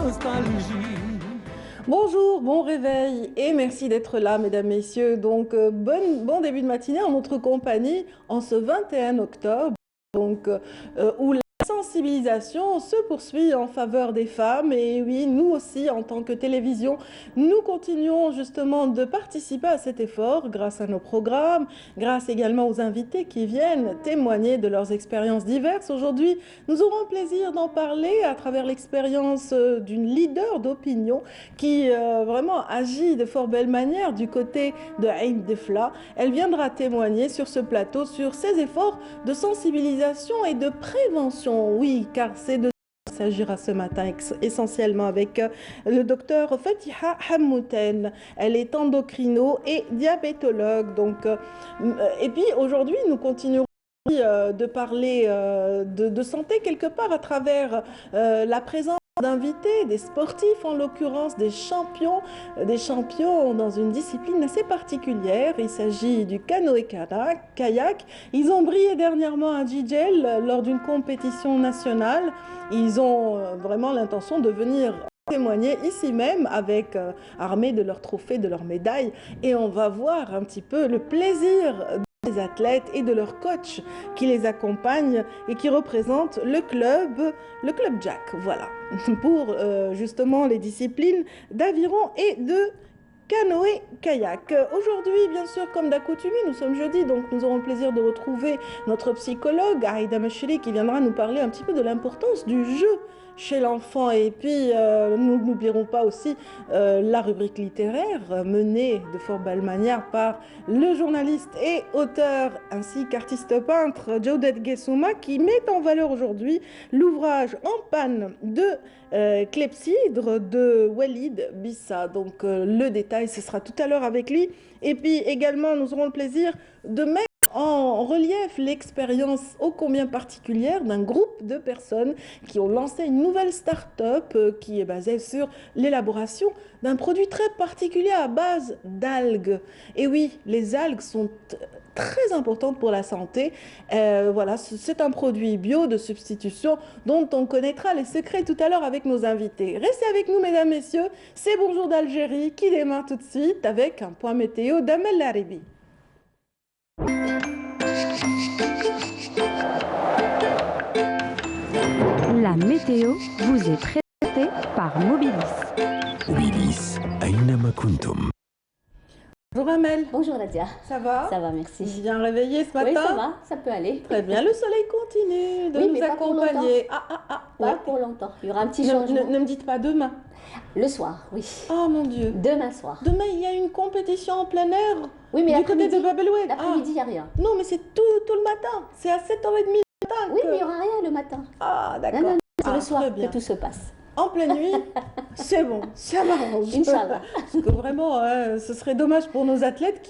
nostalgie. Bonjour, bon réveil et merci d'être là, mesdames, messieurs. Donc, bon début de matinée en notre compagnie en ce 21 octobre, où la sensibilisation se poursuit en faveur des femmes. Et oui, nous aussi, en tant que télévision, nous continuons justement de participer à cet effort grâce à nos programmes, grâce également aux invités qui viennent témoigner de leurs expériences diverses. Aujourd'hui, nous aurons le plaisir d'en parler à travers l'expérience d'une leader d'opinion qui vraiment agit de fort belle manière du côté de Aïn Defla. Elle viendra témoigner sur ce plateau sur ses efforts de sensibilisation et de prévention. Oui, car c'est de ça qu'il s'agira ce matin essentiellement avec le docteur Fatiha Hammouten. Elle est endocrino et diabétologue. Et puis aujourd'hui, nous continuerons de parler de santé quelque part à travers la présence d'invités, des sportifs en l'occurrence, des champions dans une discipline assez particulière. Il s'agit du canoë-kayak. Ils ont brillé dernièrement à Jijel lors d'une compétition nationale. Ils ont vraiment l'intention de venir témoigner ici même armés de leurs trophées, de leurs médailles. Et on va voir un petit peu le plaisir des athlètes et de leurs coachs qui les accompagnent et qui représentent le club Jack, voilà, pour justement les disciplines d'aviron et de canoë-kayak. Aujourd'hui, bien sûr, comme d'accoutumé, nous sommes jeudi, donc nous aurons le plaisir de retrouver notre psychologue, Aïda Machiri, qui viendra nous parler un petit peu de l'importance du jeu chez l'enfant. Et puis, nous n'oublierons pas aussi la rubrique littéraire menée de fort belle manière par le journaliste et auteur ainsi qu'artiste peintre Jawdet Gessouma, qui met en valeur aujourd'hui l'ouvrage En panne de Clepsydre de Walid Bissa. Donc le détail, ce sera tout à l'heure avec lui. Et puis également, nous aurons le plaisir de mettre en relief l'expérience ô combien particulière d'un groupe de personnes qui ont lancé une nouvelle start-up qui est basée sur l'élaboration d'un produit très particulier à base d'algues. Et oui, les algues sont très importantes pour la santé. Voilà, c'est un produit bio de substitution dont on connaîtra les secrets tout à l'heure avec nos invités. Restez avec nous, mesdames, messieurs. C'est Bonjour d'Algérie qui démarre tout de suite avec un point météo d'Amel Laribi. La météo vous est présentée par Mobilis. Mobilis, أينما كنتم. Bonjour Amel. Bonjour Nadia. Ça va? Ça va, merci. Bien réveillé ce matin? Oui, ça va, ça peut aller. Très bien, le soleil continue de Oui, nous mais pas pour accompagner. Pas Ouais. pour longtemps. Il y aura un petit Ne, changement. ne me dites pas demain. Le soir, oui. Oh mon Dieu. Demain soir. Demain, il y a une compétition en plein air Oui, mais du côté l'après-midi, de Bab-el-Oued. l'après-midi, il n'y a rien. Non, mais c'est tout le matin. C'est à 7h30 du matin. Oui, mais il n'y aura rien le matin. Ah, Non, d'accord. non, non, c'est Ah, le soir très que bien. tout se passe. En pleine nuit, c'est bon, ça m'arrange. Inch'Allah. Parce que vraiment, ce serait dommage pour nos athlètes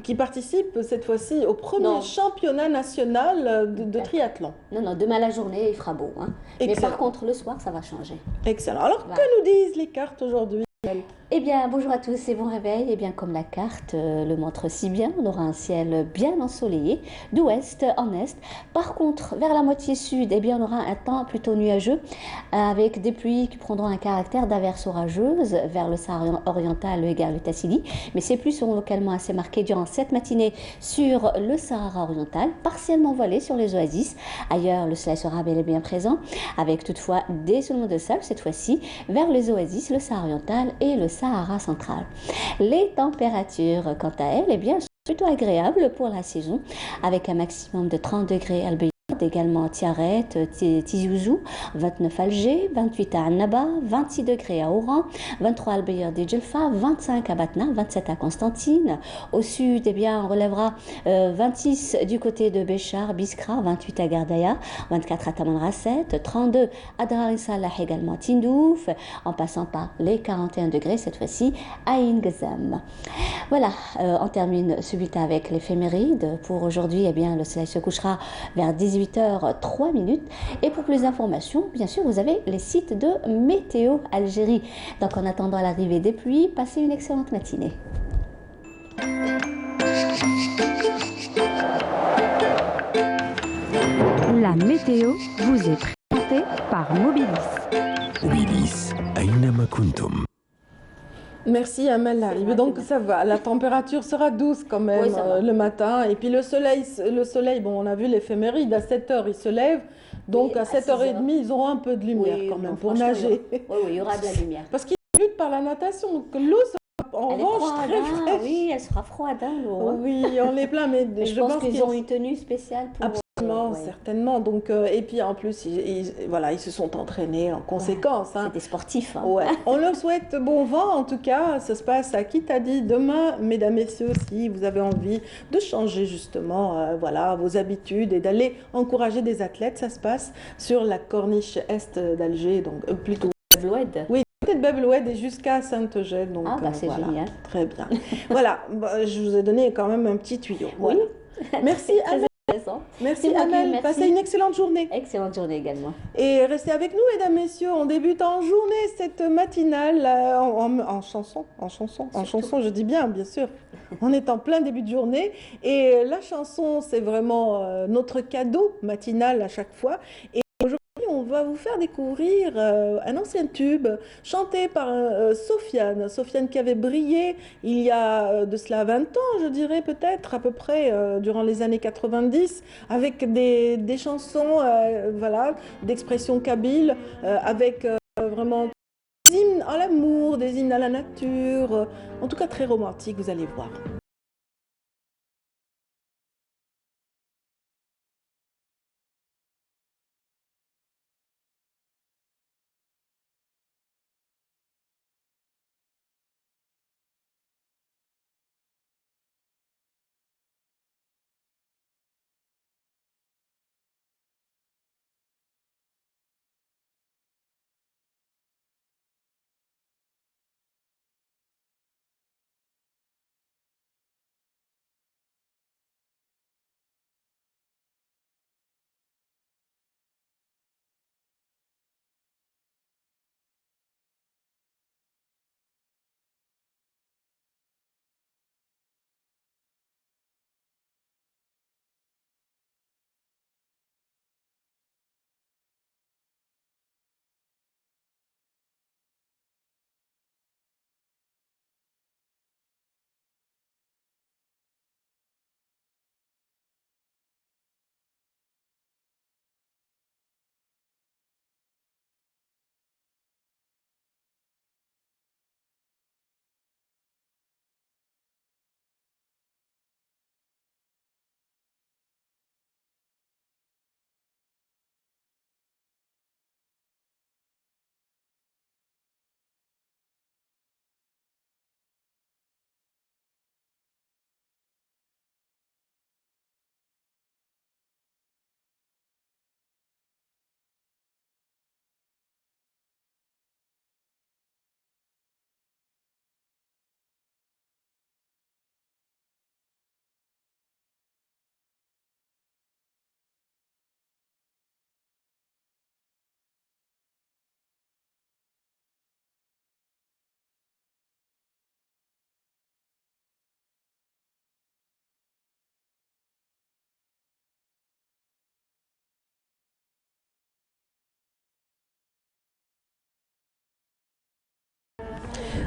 qui participent cette fois-ci au premier Non. championnat national de triathlon. Non, non, demain la journée, il fera beau. Hein. Mais Excellent. par contre, le soir, ça va changer. Excellent. Alors, Voilà. que nous disent les cartes aujourd'hui? Eh bien, bonjour à tous et bon réveil. Eh bien, comme la carte le montre si bien, on aura un ciel bien ensoleillé d'ouest en est. Par contre, vers la moitié sud, eh bien, on aura un temps plutôt nuageux avec des pluies qui prendront un caractère d'averse orageuse vers le Sahara oriental et le Tassili. Mais ces pluies seront localement assez marquées durant cette matinée sur le Sahara oriental, partiellement voilé sur les oasis. Ailleurs, le soleil sera bel et bien présent, avec toutefois des soulèvements de sable cette fois-ci vers les oasis, le Sahara oriental et le Sahara central. Les températures, quant à elles, eh bien, sont plutôt agréables pour la saison, avec un maximum de 30 degrés à Albeït, également à Tiaret, Tizi Ouzou, 29 à Alger, 28 à Annaba, 26 degrés à Oran, 23 à Albeïr de Djelfa, 25 à Batna, 27 à Constantine. Au sud, eh bien, on relèvera 26 du côté de Béchar, Biskra, 28 à Gardaya, 24 à Tamanrasset, 32 à Dar es Salaah, également à Tindouf, en passant par les 41 degrés cette fois-ci à Ain Ghazam. Voilà, on termine ce bulletin avec l'éphéméride. Pour aujourd'hui, eh bien, le soleil se couchera vers 18h03. Et pour plus d'informations, bien sûr, vous avez les sites de Météo Algérie. Donc en attendant l'arrivée des pluies, passez une excellente matinée. La météo vous est présentée présenté par Mobilis. Mobilis أينما كنتم. Merci Amel Larib. Donc ça va, la température sera douce quand même Oui, ça va. le matin. Et puis le soleil, bon, on a vu l'éphéméride, à 7 heures il se lève. Donc Oui, à à 7h30, ils auront un peu de lumière Oui, quand même non, pour franchement, nager. Oui, il y aura de la lumière. Parce qu'ils luttent par la natation. Donc l'eau sera en Elle est revanche froide, très hein, fraîche. oui, elle sera froide, hein, l'eau, hein. Oui, on les plaint, mais Mais je pense qu'ils qu'ils ont une tenue spéciale pour... Absolument, ouais. certainement. Donc, et puis en plus, voilà, ils se sont entraînés en conséquence, hein. C'est des sportifs, hein. Ouais. On leur souhaite bon vent, en tout cas. Ça se passe à Kitadi demain, mesdames, messieurs, si vous avez envie de changer justement voilà, vos habitudes et d'aller encourager des athlètes. Ça se passe sur la corniche est d'Alger, donc plutôt. Bloued. Oui, peut-être Bab-el-Oued et jusqu'à Sainte-Eugène. Donc, Ah, bah c'est voilà. génial. Très bien. Voilà, bah, je vous ai donné quand même un petit tuyau. Oui. Voilà. Merci, Très Amel. intéressant. Merci, C'est moi qui vous Amel. remercie. Passez une excellente journée. Excellente journée également. Et restez avec nous, mesdames, messieurs. On débute en journée cette matinale en chanson. En chanson, je dis bien sûr. On est en plein début de journée. Et la chanson, c'est vraiment notre cadeau matinal à chaque fois. Et aujourd'hui, on va vous faire découvrir un ancien tube chanté par Sofiane. Sofiane qui avait brillé il y a de cela 20 ans, je dirais peut-être, à peu près, durant les années 90, avec des chansons voilà, d'expression kabyle, avec vraiment des hymnes à l'amour, des hymnes à la nature, en tout cas très romantiques, vous allez voir.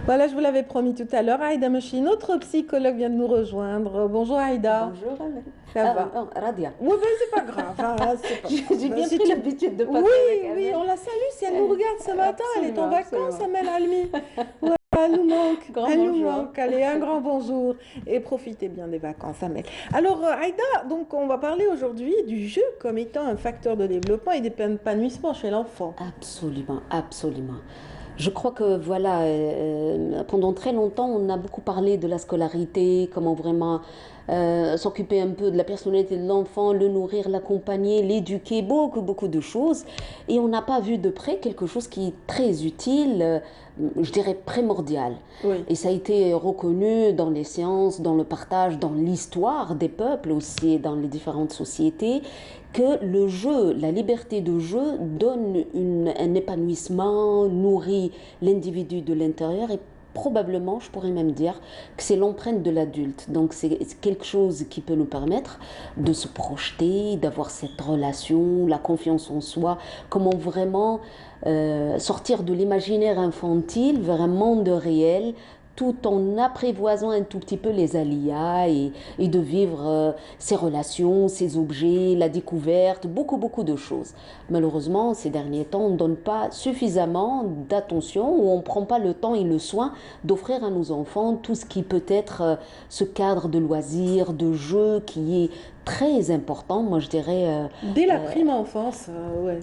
Voilà, je vous l'avais promis tout à l'heure, Aïda Meshi, notre psychologue, vient de nous rejoindre. Bonjour Aïda. Bonjour. Ça va? Radia. Oui, ben c'est pas grave, hein, c'est pas grave. J'ai bien Si pris tu- l'habitude de passer Oui, avec oui, Amel. on la salue si elle nous regarde ce matin. Elle est en Absolument, vacances, absolument. Amel Almi. Ouais, elle nous manque. Grand Elle nous bonjour. manque. Allez, un grand bonjour. Et profitez bien des vacances, Amel. Alors, Aïda, donc on va parler aujourd'hui du jeu comme étant un facteur de développement et d'épanouissement chez l'enfant. Absolument, absolument. Je crois que voilà, pendant très longtemps, on a beaucoup parlé de la scolarité, comment vraiment s'occuper un peu de la personnalité de l'enfant, le nourrir, l'accompagner, l'éduquer, beaucoup de choses. Et on n'a pas vu de près quelque chose qui est très utile, je dirais primordial. Oui. Et ça a été reconnu dans les sciences, dans le partage, dans l'histoire des peuples aussi, dans les différentes sociétés, que le jeu, la liberté de jeu donne un épanouissement, nourrit l'individu de l'intérieur et probablement, je pourrais même dire que c'est l'empreinte de l'adulte. Donc c'est quelque chose qui peut nous permettre de se projeter, d'avoir cette relation, la confiance en soi, comment vraiment sortir de l'imaginaire infantile vers un monde réel, tout en apprivoisant un tout petit peu les aléas et de vivre ses relations, ses objets, la découverte, beaucoup de choses. Malheureusement, ces derniers temps, on ne donne pas suffisamment d'attention ou on ne prend pas le temps et le soin d'offrir à nos enfants tout ce qui peut être ce cadre de loisirs, de jeux qui est très important, moi je dirais. Dès la prime enfance, ouais.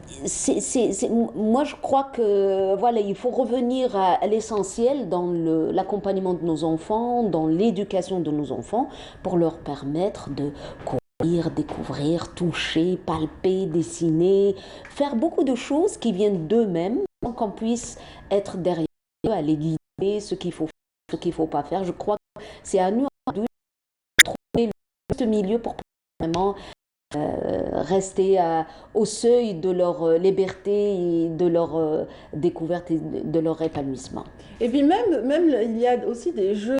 Moi je crois que voilà, il faut revenir à l'essentiel dans l'accompagnement de nos enfants, dans l'éducation de nos enfants, pour leur permettre de courir, découvrir, toucher, palper, dessiner, faire beaucoup de choses qui viennent d'eux-mêmes, sans qu'on puisse être derrière eux, à les guider, ce qu'il faut faire, ce qu'il ne faut pas faire. Je crois que c'est à nous de trouver le juste milieu pour vraiment rester au seuil de leur liberté et de leur découverte et de leur épanouissement. Et puis même il y a aussi des jeux,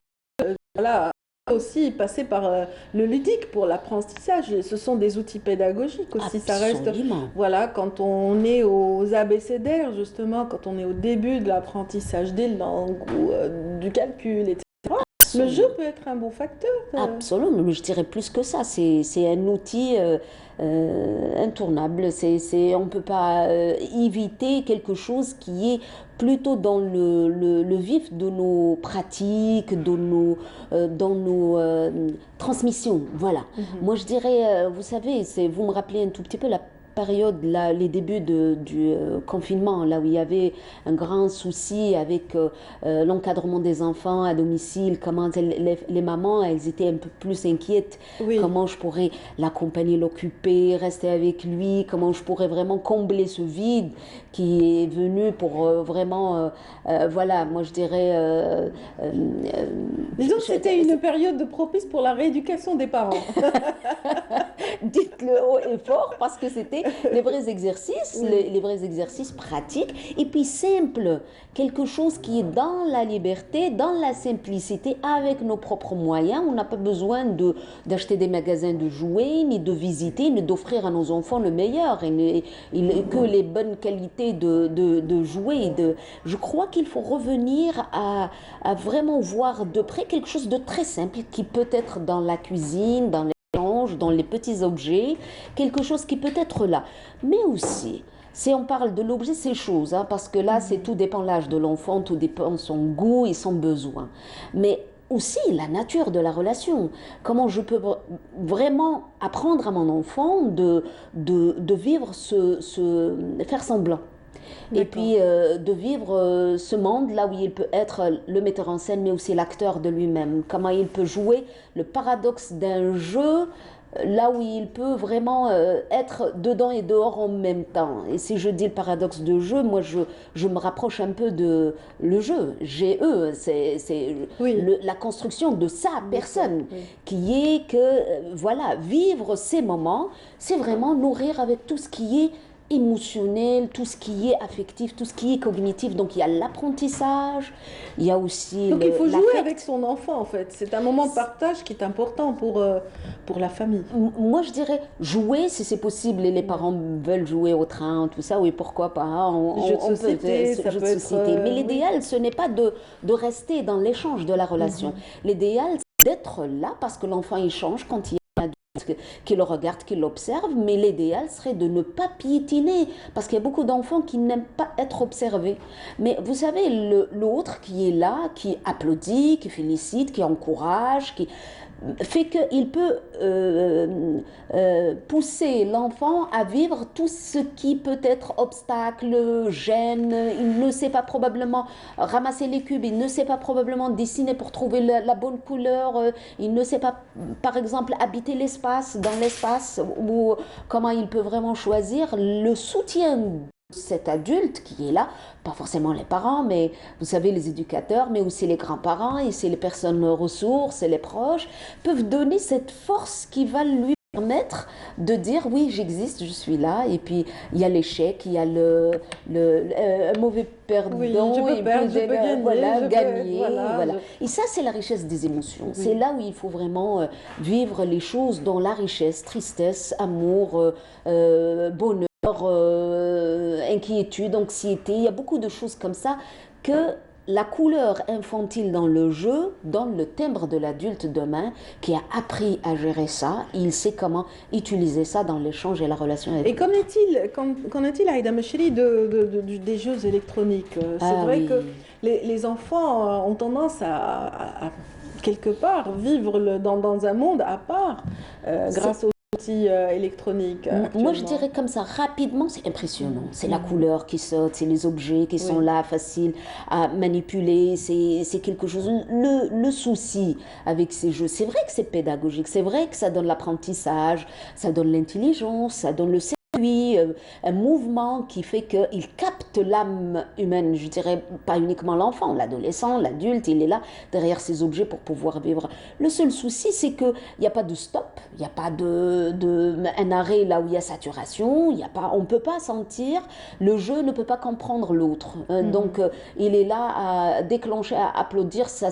voilà, aussi passer par le ludique pour l'apprentissage. Ce sont des outils pédagogiques aussi. Ça reste, voilà, quand on est aux abécédaires, justement, quand on est au début de l'apprentissage des langues ou du calcul, etc. Le jeu peut être un bon facteur. Absolument, mais je dirais plus que ça. C'est un outil intournable. On ne peut pas éviter quelque chose qui est plutôt dans le vif de nos pratiques, dans nos transmissions. Voilà. Moi, je dirais, vous savez, vous me rappelez un tout petit peu la période, là, les débuts du confinement, là où il y avait un grand souci avec l'encadrement des enfants à domicile, comment les mamans, elles étaient un peu plus inquiètes, comment je pourrais l'accompagner, l'occuper, rester avec lui, comment je pourrais vraiment combler ce vide qui est venu pour vraiment, voilà, moi je dirais... disons que c'était une période propice pour la rééducation des parents. Dites-le haut et fort, parce que c'était les vrais exercices, les vrais exercices pratiques, et puis simples, quelque chose qui est dans la liberté, dans la simplicité, avec nos propres moyens. On n'a pas besoin d'acheter des magasins de jouets, ni de visiter, ni d'offrir à nos enfants le meilleur, et que les bonnes qualités de jouets. Je crois qu'il faut revenir à vraiment voir de près quelque chose de très simple, qui peut être dans la cuisine, dans les petits objets, quelque chose qui peut être là. Mais aussi, si on parle de l'objet, c'est chose, hein, parce que là, tout dépend de l'âge de l'enfant, tout dépend de son goût et son besoin. Mais aussi la nature de la relation. Comment je peux vraiment apprendre à mon enfant de vivre faire semblant. Et puis de vivre ce monde là où il peut être le metteur en scène, mais aussi l'acteur de lui-même. Comment il peut jouer le paradoxe d'un jeu, là où il peut vraiment être dedans et dehors en même temps. Et si je dis le paradoxe de jeu, moi je me rapproche un peu de le jeu, GE, c'est la construction de sa personne, qui est que, voilà, vivre ces moments, c'est vraiment nourrir avec tout ce qui est émotionnel, tout ce qui est affectif, tout ce qui est cognitif. Donc il y a l'apprentissage, il y a aussi donc il faut jouer avec son enfant en fait. C'est un moment de partage qui est important pour la famille. Moi je dirais jouer si c'est possible et les parents veulent jouer au train, tout ça, oui pourquoi pas. Jeux de société, ça peut être... Mais l'idéal ce n'est pas de rester dans l'échange de la relation. L'idéal c'est d'être là parce que l'enfant il change quand il qui le regarde, qui l'observe, mais l'idéal serait de ne pas piétiner, parce qu'il y a beaucoup d'enfants qui n'aiment pas être observés. Mais vous savez, l'autre qui est là, qui applaudit, qui félicite, qui encourage, qui fait qu'il peut pousser l'enfant à vivre tout ce qui peut être obstacle, gêne. Il ne sait pas probablement ramasser les cubes, il ne sait pas probablement dessiner pour trouver la bonne couleur, il ne sait pas, par exemple, habiter dans l'espace, ou comment il peut vraiment choisir le soutien. Cet adulte qui est là, pas forcément les parents, mais vous savez, les éducateurs, mais aussi les grands-parents, et c'est les personnes ressources et les proches, peuvent donner cette force qui va lui permettre de dire oui, j'existe, je suis là, et puis il y a l'échec, il y a un mauvais perdant, Oui, je peux et perdre, puis je peux gagner, voilà, je peux- gagner, voilà, voilà. Et ça, c'est la richesse des émotions. C'est là où il faut vraiment vivre les choses dans la richesse, tristesse, amour, bonheur, inquiétude, anxiété. Il y a beaucoup de choses comme ça que la couleur infantile dans le jeu donne le timbre de l'adulte demain qui a appris à gérer ça. Il sait comment utiliser ça dans l'échange et la relation avec Et qu'en est-il, Aïda Mechri, des jeux électroniques? C'est Ah vrai oui. que les enfants ont tendance à, quelque part, vivre dans un monde à part grâce aux outils électroniques Moi, je actuellement. dirais comme ça, rapidement, c'est impressionnant. C'est la couleur qui saute, c'est les objets qui sont là, faciles à manipuler, c'est quelque chose. Le souci avec ces jeux, c'est vrai que c'est pédagogique, c'est vrai que ça donne l'apprentissage, ça donne l'intelligence, ça donne le un mouvement qui fait qu'il capte l'âme humaine, je dirais pas uniquement l'enfant, l'adolescent, l'adulte, il est là derrière ces objets pour pouvoir vivre. Le seul souci, c'est qu'il n'y a pas de stop, il n'y a pas un arrêt là où il y a saturation, il y a pas, on ne peut pas sentir, le jeu ne peut pas comprendre l'autre. Donc il est là à déclencher, à applaudir, ça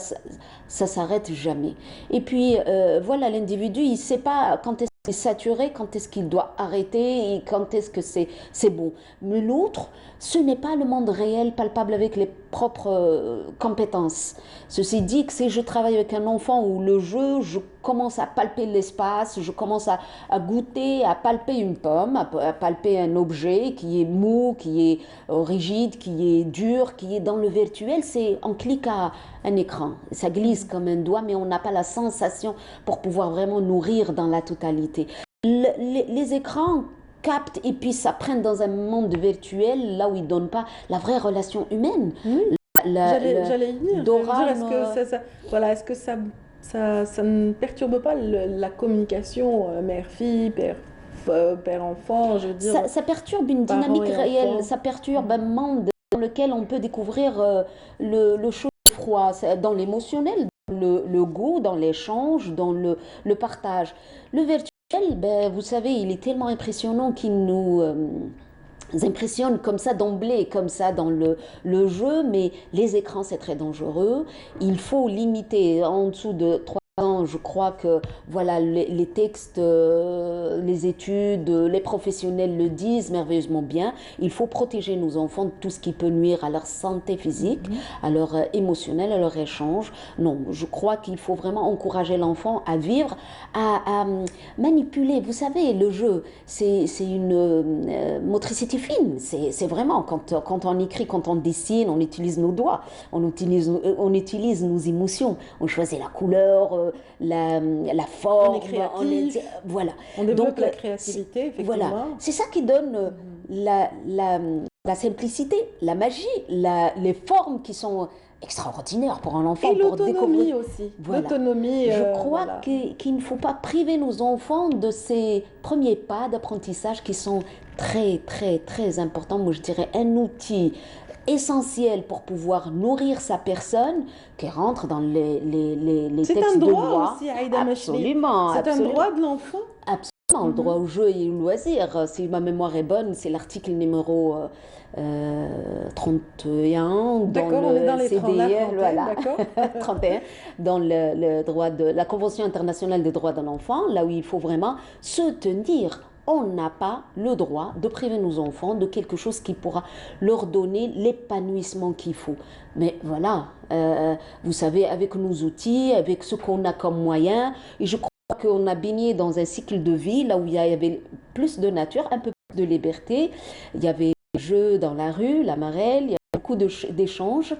s'arrête jamais. Et puis voilà, l'individu, il ne sait pas quand est-ce est saturé, quand est-ce qu'il doit arrêter et quand est-ce que c'est bon. Mais l'autre, ce n'est pas le monde réel, palpable avec les propres compétences. Ceci dit, que si je travaille avec un enfant où le jeu, je commence à palper l'espace, je commence à goûter, à palper une pomme, à palper un objet qui est mou, qui est rigide, qui est dur, qui est dans le virtuel, c'est on clique à un écran. Ça glisse comme un doigt, mais on n'a pas la sensation pour pouvoir vraiment nourrir dans la totalité. Les écrans captent et puis ça prenne dans un monde virtuel, là où ils ne donnent pas la vraie relation humaine. Oui. J'allais y venir. Dora, Est-ce que ça ne perturbe pas la communication mère-fille, père-enfant, je veux dire. Ça perturbe une parents dynamique et réelle, enfants. ça perturbe un monde dans lequel on peut découvrir le chaud et le froid, dans l'émotionnel, le goût, dans l'échange, dans le partage. Le virtuel, ben, vous savez, il est tellement impressionnant qu'il nous impressionne comme ça d'emblée, comme ça dans le jeu, mais les écrans, c'est très dangereux. Il faut limiter en dessous de 3 ans. Je crois que voilà, les textes, les études, les professionnels le disent merveilleusement bien. Il faut protéger nos enfants de tout ce qui peut nuire à leur santé physique, à leur émotionnel, à leur échange. Non, je crois qu'il faut vraiment encourager l'enfant à vivre, à manipuler. Vous savez, le jeu, c'est une motricité fine. C'est vraiment, quand on écrit, quand on dessine, on utilise nos doigts, on utilise nos émotions, on choisit la couleur, la forme, On est créatif. voilà. On développe Donc, la créativité, effectivement. voilà, c'est ça qui donne la simplicité, la magie, les formes qui sont extraordinaires pour un enfant. Et pour l'autonomie découvrir. aussi. Voilà. L'autonomie. Je crois voilà. qu'il ne faut pas priver nos enfants de ces premiers pas d'apprentissage qui sont très, très, très importants. Moi, je dirais un outil essentiel pour pouvoir nourrir sa personne qui rentre dans les textes de loi. C'est un droit aussi, Aïda Mechri. Absolument. C'est un droit de l'enfant. Absolument, le droit au jeu et au loisir. Si ma mémoire est bonne, c'est l'article numéro 31 dans D'accord, on est dans les 30, la CDR, trentaine, voilà, d'accord. 31, dans le droit de la Convention internationale des droits de l'enfant, là où il faut vraiment se tenir. On n'a pas le droit de priver nos enfants de quelque chose qui pourra leur donner l'épanouissement qu'il faut. Mais voilà, vous savez, avec nos outils, avec ce qu'on a comme moyens, et je crois qu'on a baigné dans un cycle de vie là où il y avait plus de nature, un peu plus de liberté. Il y avait des jeux dans la rue, la marelle, il y avait beaucoup d'échanges.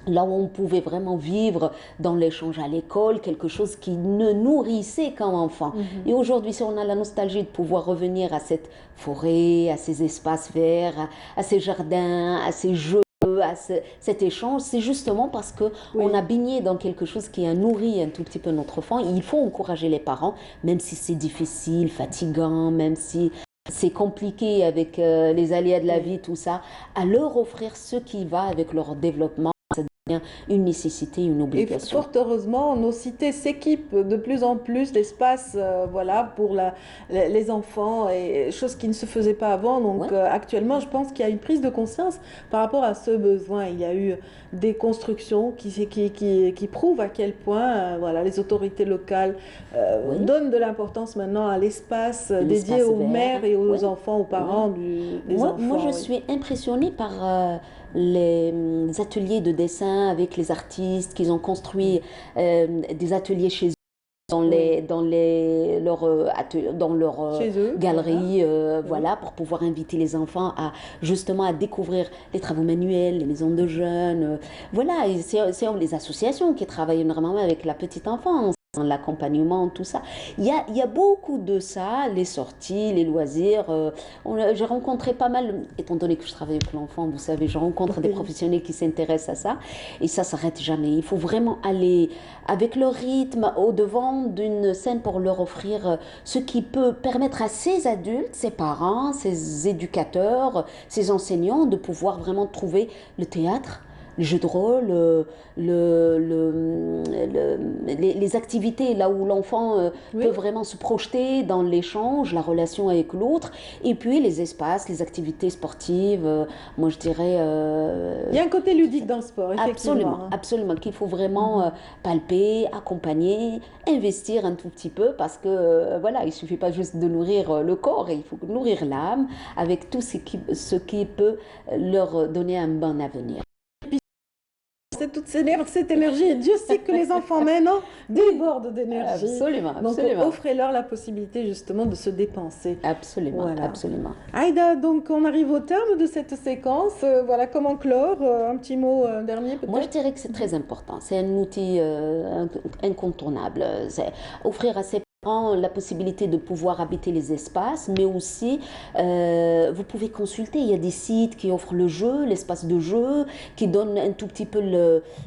Là où on pouvait vraiment vivre dans l'échange à l'école, quelque chose qui nous nourrissait comme enfant. Et aujourd'hui, si on a la nostalgie de pouvoir revenir à cette forêt, à ces espaces verts, à ces jardins, à ces jeux, à cet échange, c'est justement parce que on a baigné dans quelque chose qui a nourri un tout petit peu notre enfant. Et il faut encourager les parents, même si c'est difficile, fatigant, même si c'est compliqué avec les aléas de la vie, tout ça, à leur offrir ce qui va avec leur développement, ça devient une nécessité, une Et obligation. fort heureusement, nos cités s'équipent de plus en plus d'espaces voilà, pour les enfants, et chose qui ne se faisait pas avant. Donc Ouais. actuellement, je pense qu'il y a une prise de conscience par rapport à ce besoin. Il y a eu des constructions qui prouvent à quel point voilà, les autorités locales Oui, donnent de l'importance maintenant à l'espace dédié l'espace aux vert. mères et Oui, aux enfants, aux oui. parents des Moi, je enfants. Oui. suis impressionnée par les ateliers de dessin avec les artistes qui ont construit des ateliers chez eux Oui. dans leur Chez eux, voilà. galerie, Oui. voilà, pour pouvoir inviter les enfants à justement à découvrir les travaux manuels, les maisons de jeunes, voilà, et c'est les associations qui travaillent énormément avec la petite enfance, l'accompagnement, tout ça. Il y a beaucoup de ça, les sorties, les loisirs. J'ai rencontré pas mal, étant donné que je travaille avec l'enfant, vous savez, je rencontre des Oui. professionnels qui s'intéressent à ça, et ça s'arrête jamais. Il faut vraiment aller avec le rythme au devant d'une scène pour leur offrir ce qui peut permettre à ces adultes, ces parents, ces éducateurs, ces enseignants de pouvoir vraiment trouver le théâtre, le jeu de rôle, les activités là où l'enfant Oui. peut vraiment se projeter dans l'échange, la relation avec l'autre, et puis les espaces, les activités sportives, moi je dirais Il y a un côté ludique dans le sport, effectivement. absolument, Hein. absolument, qu'il faut vraiment palper, accompagner, investir un tout petit peu parce que voilà, il suffit pas juste de nourrir le corps, il faut nourrir l'âme avec tout ce qui peut leur donner un bon avenir. C'est toute cette énergie, et Dieu sait que les enfants maintenant débordent d'énergie. Absolument, Donc absolument. offrez-leur la possibilité justement de se dépenser. Absolument, Voilà. absolument. Aïda, donc on arrive au terme de cette séquence. Voilà comment clore. Un petit mot dernier Moi, je peut-être. dirais que c'est très important. C'est un outil incontournable. C'est offrir à ses parents la possibilité de pouvoir habiter les espaces, mais aussi vous pouvez consulter. Il y a des sites qui offrent le jeu, l'espace de jeu, qui donnent un tout petit peu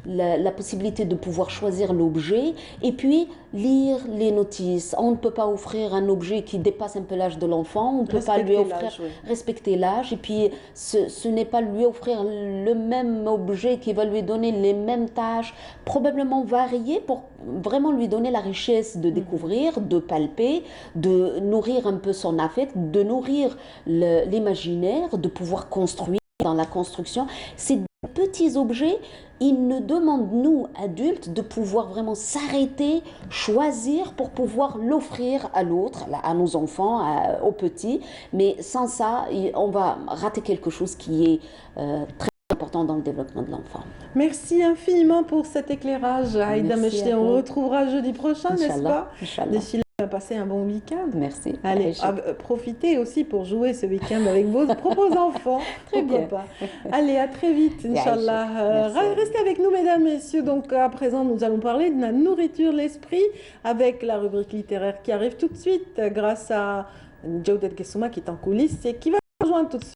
la possibilité de pouvoir choisir l'objet et puis lire les notices. On ne peut pas offrir un objet qui dépasse un peu l'âge de l'enfant. On ne peut pas lui Respecter offrir l'âge, oui. respecter l'âge et puis ce n'est pas lui offrir le même objet qui va lui donner les mêmes tâches, probablement variées pour vraiment lui donner la richesse de découvrir, de palper, de nourrir un peu son affect, de nourrir l'imaginaire, de pouvoir construire dans la construction. Ces petits objets, ils nous demandent, nous, adultes, de pouvoir vraiment s'arrêter, choisir pour pouvoir l'offrir à l'autre, à nos enfants, aux petits. Mais sans ça, on va rater quelque chose qui est très important dans le développement de l'enfant. Merci infiniment pour cet éclairage, Aïda Merci Mechli. à On vous. retrouvera jeudi prochain, n'est-ce Inch'Allah, pas? Inch'Allah. D'ici là, passez un bon week-end. Merci. Allez, profitez aussi pour jouer ce week-end avec vos propres enfants. Très Pourquoi bien. pas. Allez, à très vite, Inch'Allah. Merci. Restez avec nous, mesdames, messieurs. Donc, à présent, nous allons parler de la nourriture, l'esprit, avec la rubrique littéraire qui arrive tout de suite, grâce à Jawdet Gessouma qui est en coulisses et qui va nous rejoindre tout de suite.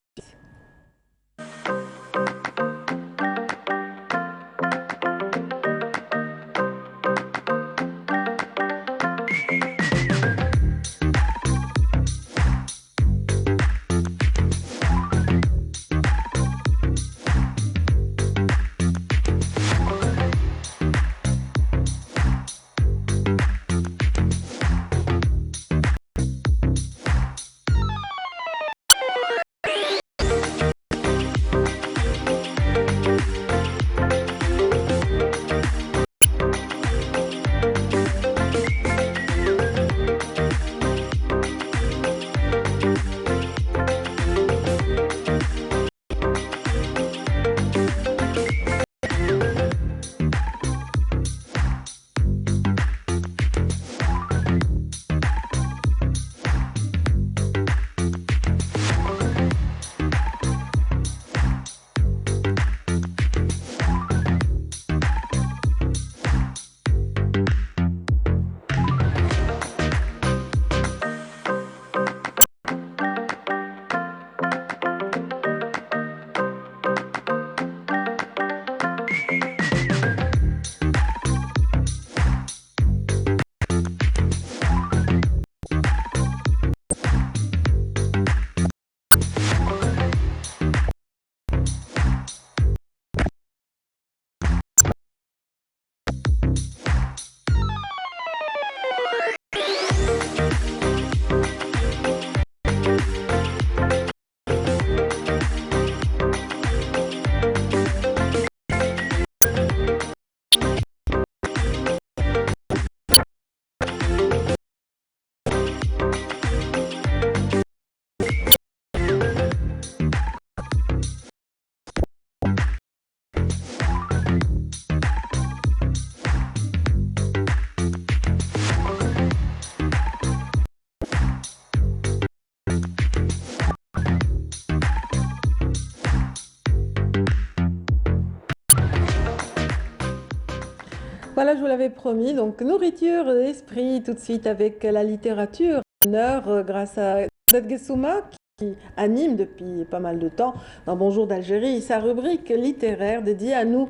Voilà, je vous l'avais promis. Donc, nourriture d'esprit, tout de suite avec la littérature. Honneur grâce à Claudette Guessouma qui anime depuis pas mal de temps dans Bonjour d'Algérie sa rubrique littéraire dédiée à nous,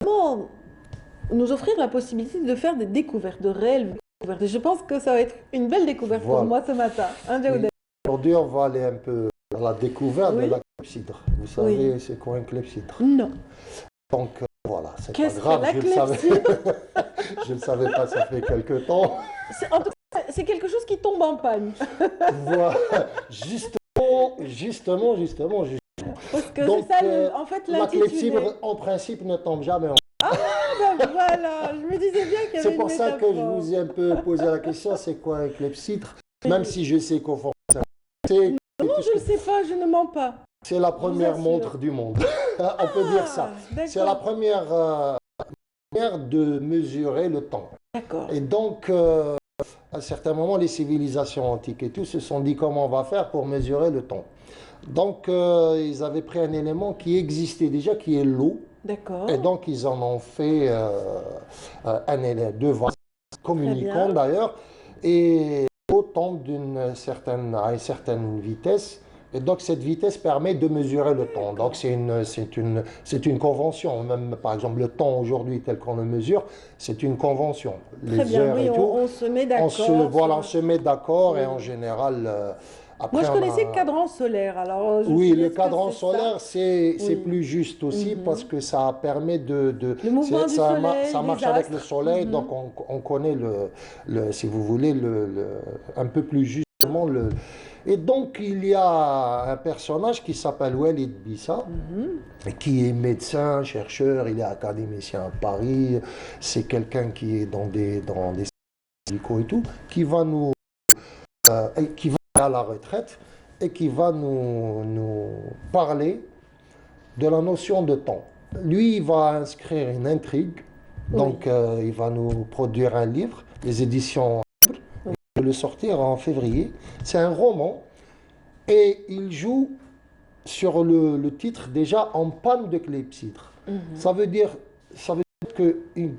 vraiment nous offrir la possibilité de faire des découvertes, de réelles découvertes. Et je pense que ça va être une belle découverte pour Voilà. moi ce matin. Hein, Et Djaoudet? aujourd'hui, on va aller un peu à la découverte Oui. de la clepsydre. Vous savez, c'est quoi un clepsydre? Non. Donc, voilà, c'est pas Qu'est-ce que grave, la je le savais. clepsydre? Je ne le savais pas, ça fait quelque temps. En tout cas, c'est quelque chose qui tombe en panne. Voilà, justement. Parce que Donc, c'est ça, en fait, la l'intitulé. clepsydre, en principe, ne tombe jamais en Ben voilà, je me disais bien qu'il y avait C'est une pour ça que je métaphore. vous ai un peu posé la question, c'est quoi un clepsydre? Même si je sais qu'au fond, c'est Non, je ne sais pas, je ne mens pas. c'est la première assure. montre du monde. On peut dire ça. Ah, C'est la d'accord. première manière de mesurer le temps. D'accord. Et donc, à certains moments, les civilisations antiques et tout se sont dit comment on va faire pour mesurer le temps. Donc, ils avaient pris un élément qui existait déjà, qui est l'eau. D'accord. Et donc, ils en ont fait un élément, deux vases communicants bien. d'ailleurs. Et l'eau tombe à une certaine vitesse. Et donc, cette vitesse permet de mesurer le temps. Donc, c'est une convention. Même, par exemple, le temps aujourd'hui tel qu'on le mesure, c'est une convention. Très bien, heures oui, et tout, on se met d'accord. on se met d'accord et Oui. en général, après, Moi, je on connaissais a- le cadran solaire. Alors, je me Oui, suis dit, le est-ce que cadran c'est ça? solaire, c'est Oui. plus juste aussi Mhm. parce que ça permet de Le mouvement du ça, soleil, ça des marche avec le astres. soleil, Mhm. donc on connaît si vous voulez, un peu plus justement le. Et donc il y a un personnage qui s'appelle Walid Bissa, qui est médecin, chercheur, il est académicien à Paris, c'est quelqu'un qui est dans des médicaux et tout, qui va qui va à la retraite et qui va nous parler de la notion de temps. Lui, il va inscrire une intrigue, donc il va nous produire un livre, les éditions, il va le sortir en février. C'est un roman et il joue sur le titre déjà en panne de clepsydre. Ça veut dire qu'une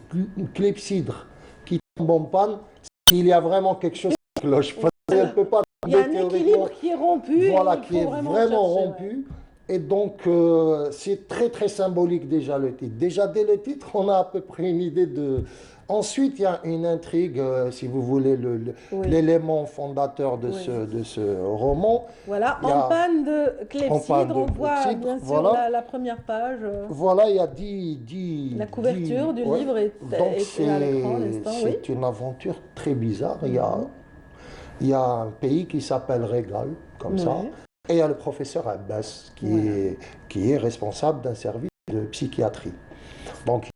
clepsydre qui tombe en panne, il y a vraiment quelque chose qui cloche. Parce qu'elle ne peut pas Il y a un tomber théoriquement. équilibre qui est rompu. Voilà, et il qui faut est vraiment vraiment chercher, rompu. Et donc, c'est très, très symbolique déjà le titre. Déjà, dès le titre, on a à peu près une idée de... Ensuite, il y a une intrigue, si vous voulez, Oui. l'élément fondateur de, Oui. ce roman. Voilà, Il y a- en panne de en panne clepsydre, de on voit clepsydre, bien sûr voilà. la première page. Voilà, il y a 10... La couverture du ouais. livre est Donc, à l'écran à l'instant, oui. c'est une aventure très bizarre. Il y a un pays qui s'appelle Régal, comme ça. Oui. Et il y a le professeur Abbas qui est responsable d'un service de psychiatrie. Donc,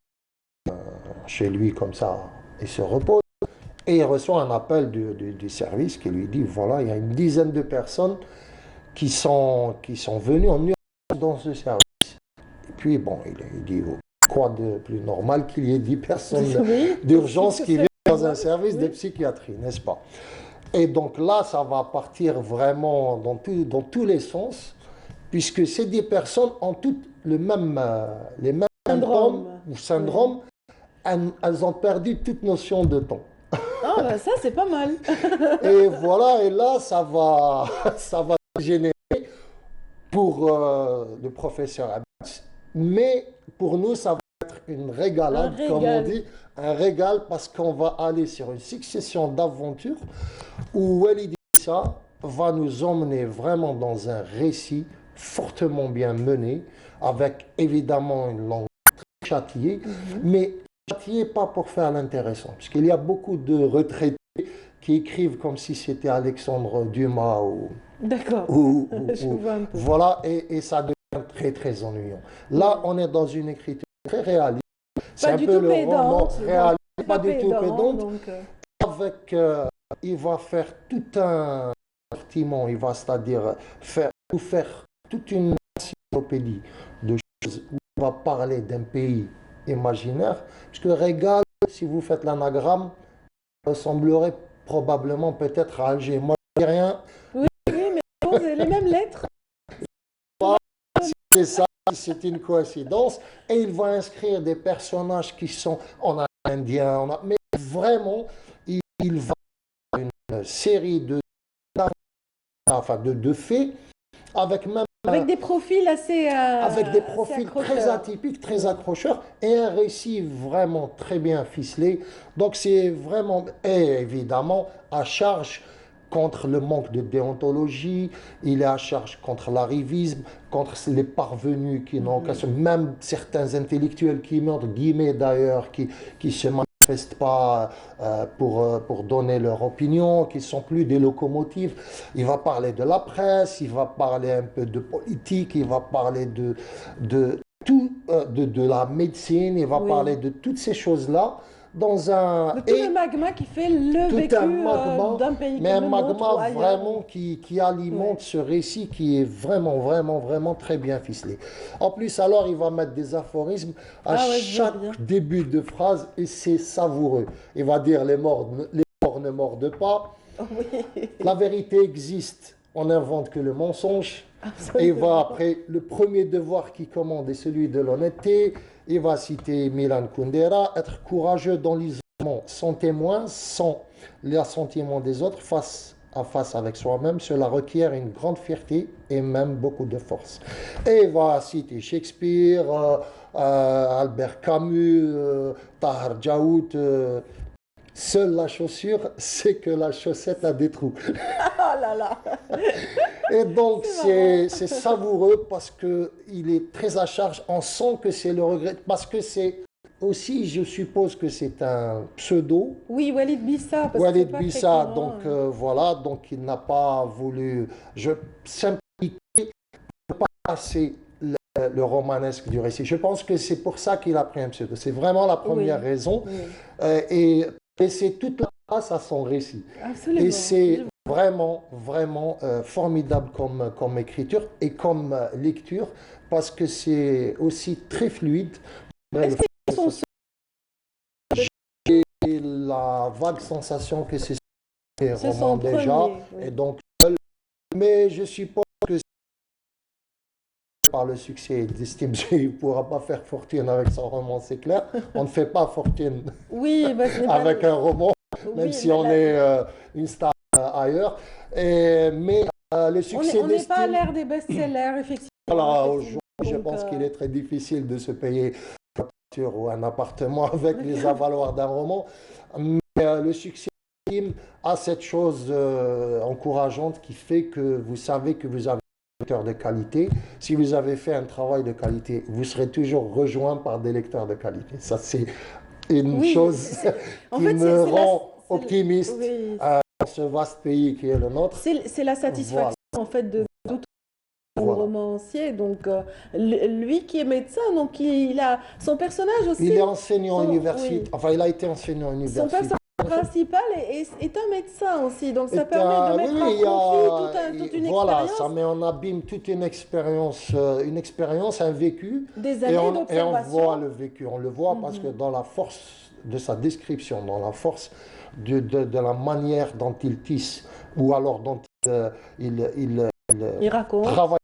chez lui, comme ça, il se repose. Et il reçoit un appel du service qui lui dit, voilà, il y a une dizaine de personnes qui sont venues en urgence dans ce service. Et puis, bon, il dit, quoi de plus normal qu'il y ait 10 personnes Oui. d'urgence qui viennent dans un Oui. service de psychiatrie, n'est-ce pas? Et donc là, ça va partir vraiment dans tous les sens, puisque ces 10 personnes ont toutes les mêmes symptômes ou syndromes, elles ont perdu toute notion de temps. Ah, bah, ça, c'est pas mal. Et voilà, et là, ça va générer pour le professeur Abbas, mais pour nous, ça va être une régalade, Un comme on régal. dit, un régal, parce qu'on va aller sur une succession d'aventures où Walid Issa va nous emmener vraiment dans un récit fortement bien mené, avec évidemment une langue très châtiée, mais châtiée pas pour faire l'intéressant, parce qu'il y a beaucoup de retraités qui écrivent comme si c'était Alexandre Dumas D'accord. Je vois un peu. voilà, et ça devient très très ennuyant. Là, on est dans une écriture très réaliste. C'est Pas un du peu tout le roman pédante. réaliste, C'est pas du tout pédante, donc, avec, il va faire tout un compartiment, il va c'est-à-dire faire toute une encyclopédie de choses où il va parler d'un pays imaginaire, puisque Régal, si vous faites l'anagramme, ressemblerait probablement peut-être à Alger. Moi, je dis rien, oui, mais bon, c'est les mêmes lettres. c'est ça, c'est une coïncidence, et il va inscrire des personnages qui sont en indien, mais vraiment, il va une série de faits avec même Avec des profils assez avec des assez profils très accrocheurs. atypiques, très accrocheurs et un récit vraiment très bien ficelé. Donc c'est vraiment, et évidemment, à charge contre le manque de déontologie, il est à charge contre l'arrivisme, contre les parvenus qui n'ont qu'à se, même certains intellectuels qui meurent, guillemets d'ailleurs, qui se manifestent pas pour donner leur opinion, qui sont plus des locomotives. Il va parler de la presse, il va parler un peu de politique, il va parler de tout, de la médecine, il va Oui. parler de toutes ces choses-là dans un... De tout le magma qui fait le tout vécu un magma, d'un pays mais un comme le nôtre ou magma ailleurs. vraiment qui alimente ce récit qui est vraiment très bien ficelé. En plus, alors, il va mettre des aphorismes à Ah ouais, je vois bien. chaque début de phrase et c'est savoureux. Il va dire les morts ne mordent pas, Oui, la vérité existe, on n'invente que le mensonge. Et il absolument. va après, le premier devoir qui commande est celui de l'honnêteté. Il va citer Milan Kundera, être courageux dans l'isolement, sans témoin, sans l'assentiment des autres, face à face avec soi-même. Cela requiert une grande fierté et même beaucoup de force. Et il va citer Shakespeare, Albert Camus, Tahar Djaoud. Seule la chaussure, c'est que la chaussette a des trous. Ah là là. Et donc, C'est c'est savoureux parce qu'il est très à charge. On sent que c'est le regret. Parce que c'est aussi, je suppose que c'est un pseudo. Oui, Walid Bissa, parce que c'est Walid pas très Bissa, courant, donc hein. voilà, donc il n'a pas voulu simplifier, pas passer le romanesque du récit. Je pense que c'est pour ça qu'il a pris un pseudo. C'est vraiment la première Oui. raison. Oui, Et laisser toute la place à son récit. absolument. Et c'est vraiment formidable comme écriture et comme lecture parce que c'est aussi très fluide. Est-ce qu'ils sont J'ai la vague sensation que c'est un C'est roman son déjà premier, oui. et donc mais je suppose que par le succès d'estime, il ne pourra pas faire fortune avec son roman, c'est clair. On ne fait pas fortune Oui, bah, ce n'est pas avec un roman, même oui, si mais on est une star ailleurs. Mais le succès on n'est pas à d'estime, l'ère des best-sellers, effectivement. voilà, effectivement. aujourd'hui, je Donc, pense qu'il est très difficile de se payer une voiture ou un appartement avec les avaloirs d'un roman. Mais le succès d'estime a cette chose encourageante qui fait que vous savez que vous avez des lecteurs de qualité. Si vous avez fait un travail de qualité, vous serez toujours rejoint par des lecteurs de qualité. Ça, c'est une Oui, chose en qui fait, me rend c'est optimiste oui, dans ce vaste pays qui est le nôtre. c'est la satisfaction, en fait, de tout Voilà. romancier. Donc, lui qui est médecin, donc il a son personnage aussi. Il est enseignant son- universitaire, oui. enfin il a été enseignant Son universitaire. personnage principal est un médecin aussi. Donc, ça Et permet de mettre oui, en il y a- profit toute une voilà, expérience, ça met en abîme toute une expérience, un vécu, des et années on d'observation. voit le vécu, on le voit parce que dans la force de sa description, dans la force de la manière dont il tisse, ou alors dont il Il raconte. travaille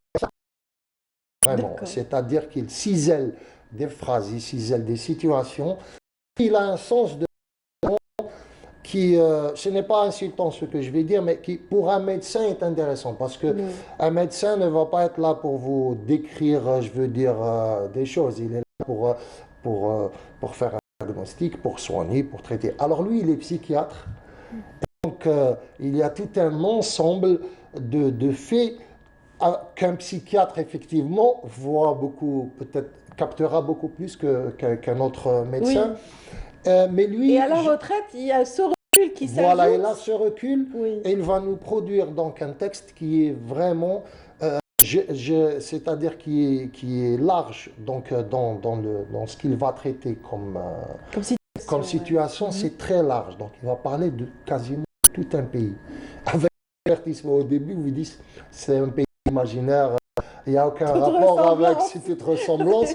vraiment, D'accord. c'est-à-dire qu'il cisèle des phrases, il cisèle des situations, il a un sens de qui, ce n'est pas insultant ce que je vais dire, mais qui pour un médecin est intéressant parce que Oui. un médecin ne va pas être là pour vous décrire, je veux dire, des choses. Il est là pour faire un diagnostic, pour soigner, pour traiter. Alors lui, il est psychiatre. Donc il y a tout un ensemble de faits qu'un psychiatre, effectivement, voit beaucoup, peut-être captera beaucoup plus qu'un autre médecin. Mais lui, Et à la retraite, il y a ce recul qui voilà, s'ajoute. et là, ce recul, Oui. et il va nous produire donc un texte qui est vraiment, c'est-à-dire qui est large, donc dans ce qu'il va traiter comme situation, ouais. c'est très large. Donc il va parler de quasiment tout un pays. Avec l'avertissement au début, vous dites c'est un pays imaginaire, il n'y a aucun Toute rapport avec ressemblance. cette ressemblance.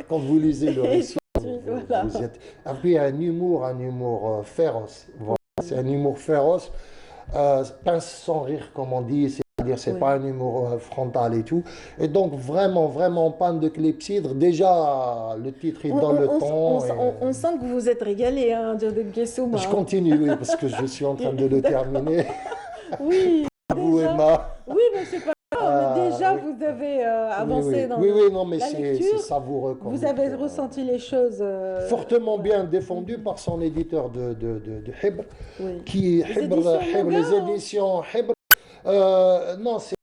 Quand vous lisez le récit, Voilà. vous êtes... Et puis un humour féroce. Voilà. C'est un humour féroce, pince sans rire, comme on dit. C'est c'est-à-dire c'est Oui. pas un humour frontal et tout. Et donc vraiment, vraiment panne de clepsydre. Déjà, le titre est dans le ton. On sent que vous vous êtes régalé, hein, Jawdet Guessouma. Je continue, oui, parce que je suis en train de le terminer. Oui, À vous, déjà. Emma. Oui, mais c'est pas grave. Mais déjà, Oui. vous avez Oui, avancé oui. dans Oui, oui, non, mais la c'est lecture. savoureux comme Vous avez lecture. ressenti les choses. Fortement bien défendu par son éditeur de Hibr, Oui. qui Les éditions Hibr, Moga, les éditions Hibr. Non, c'est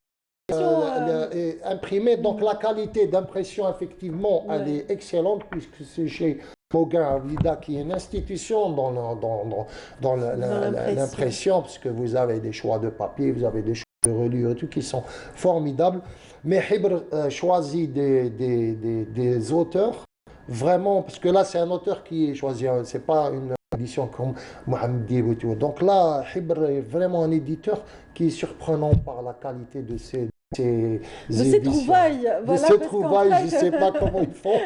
imprimé. Donc la qualité d'impression, effectivement, elle Ouais. est excellente puisque c'est chez Moga Avida qui est une institution dans l'impression. l'impression, parce que vous avez des choix de papier, vous avez des choix de reliure et tout qui sont formidables. Mais Hibr choisit des auteurs vraiment, parce que là c'est un auteur qui est choisi, hein, c'est pas une édition comme Mohamed Dieb et tout. Donc là, Hibr est vraiment un éditeur qui est surprenant par la qualité de ses De ces éditions. trouvailles. De Voilà, ces parce qu'en trouvailles, je fait- ne sais pas comment ils font.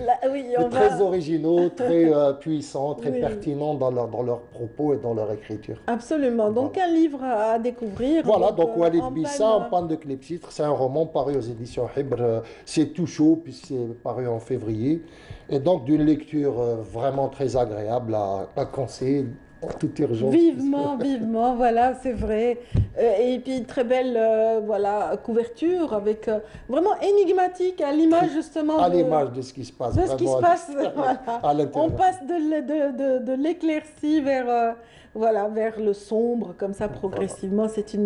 Là, oui, Mais on très va... originaux, très puissants, très Oui. pertinents dans leurs propos et dans leur écriture. Absolument. Donc, un livre à découvrir. Voilà, donc Walid en Bissa, en panne. panne de clepsydre, c'est un roman paru aux éditions Hibr. C'est tout chaud, puis c'est paru en février. Et donc d'une lecture vraiment très agréable à conseiller en toute urgence. Vivement, vivement, voilà, c'est vrai. Et puis, très belle voilà, couverture avec vraiment énigmatique à l'image justement À l'image de ce qui se passe. de ce qui vraiment se passe. Voilà. à l'intérieur. On passe de l'éclaircie vers, voilà, vers le sombre, comme ça, progressivement. C'est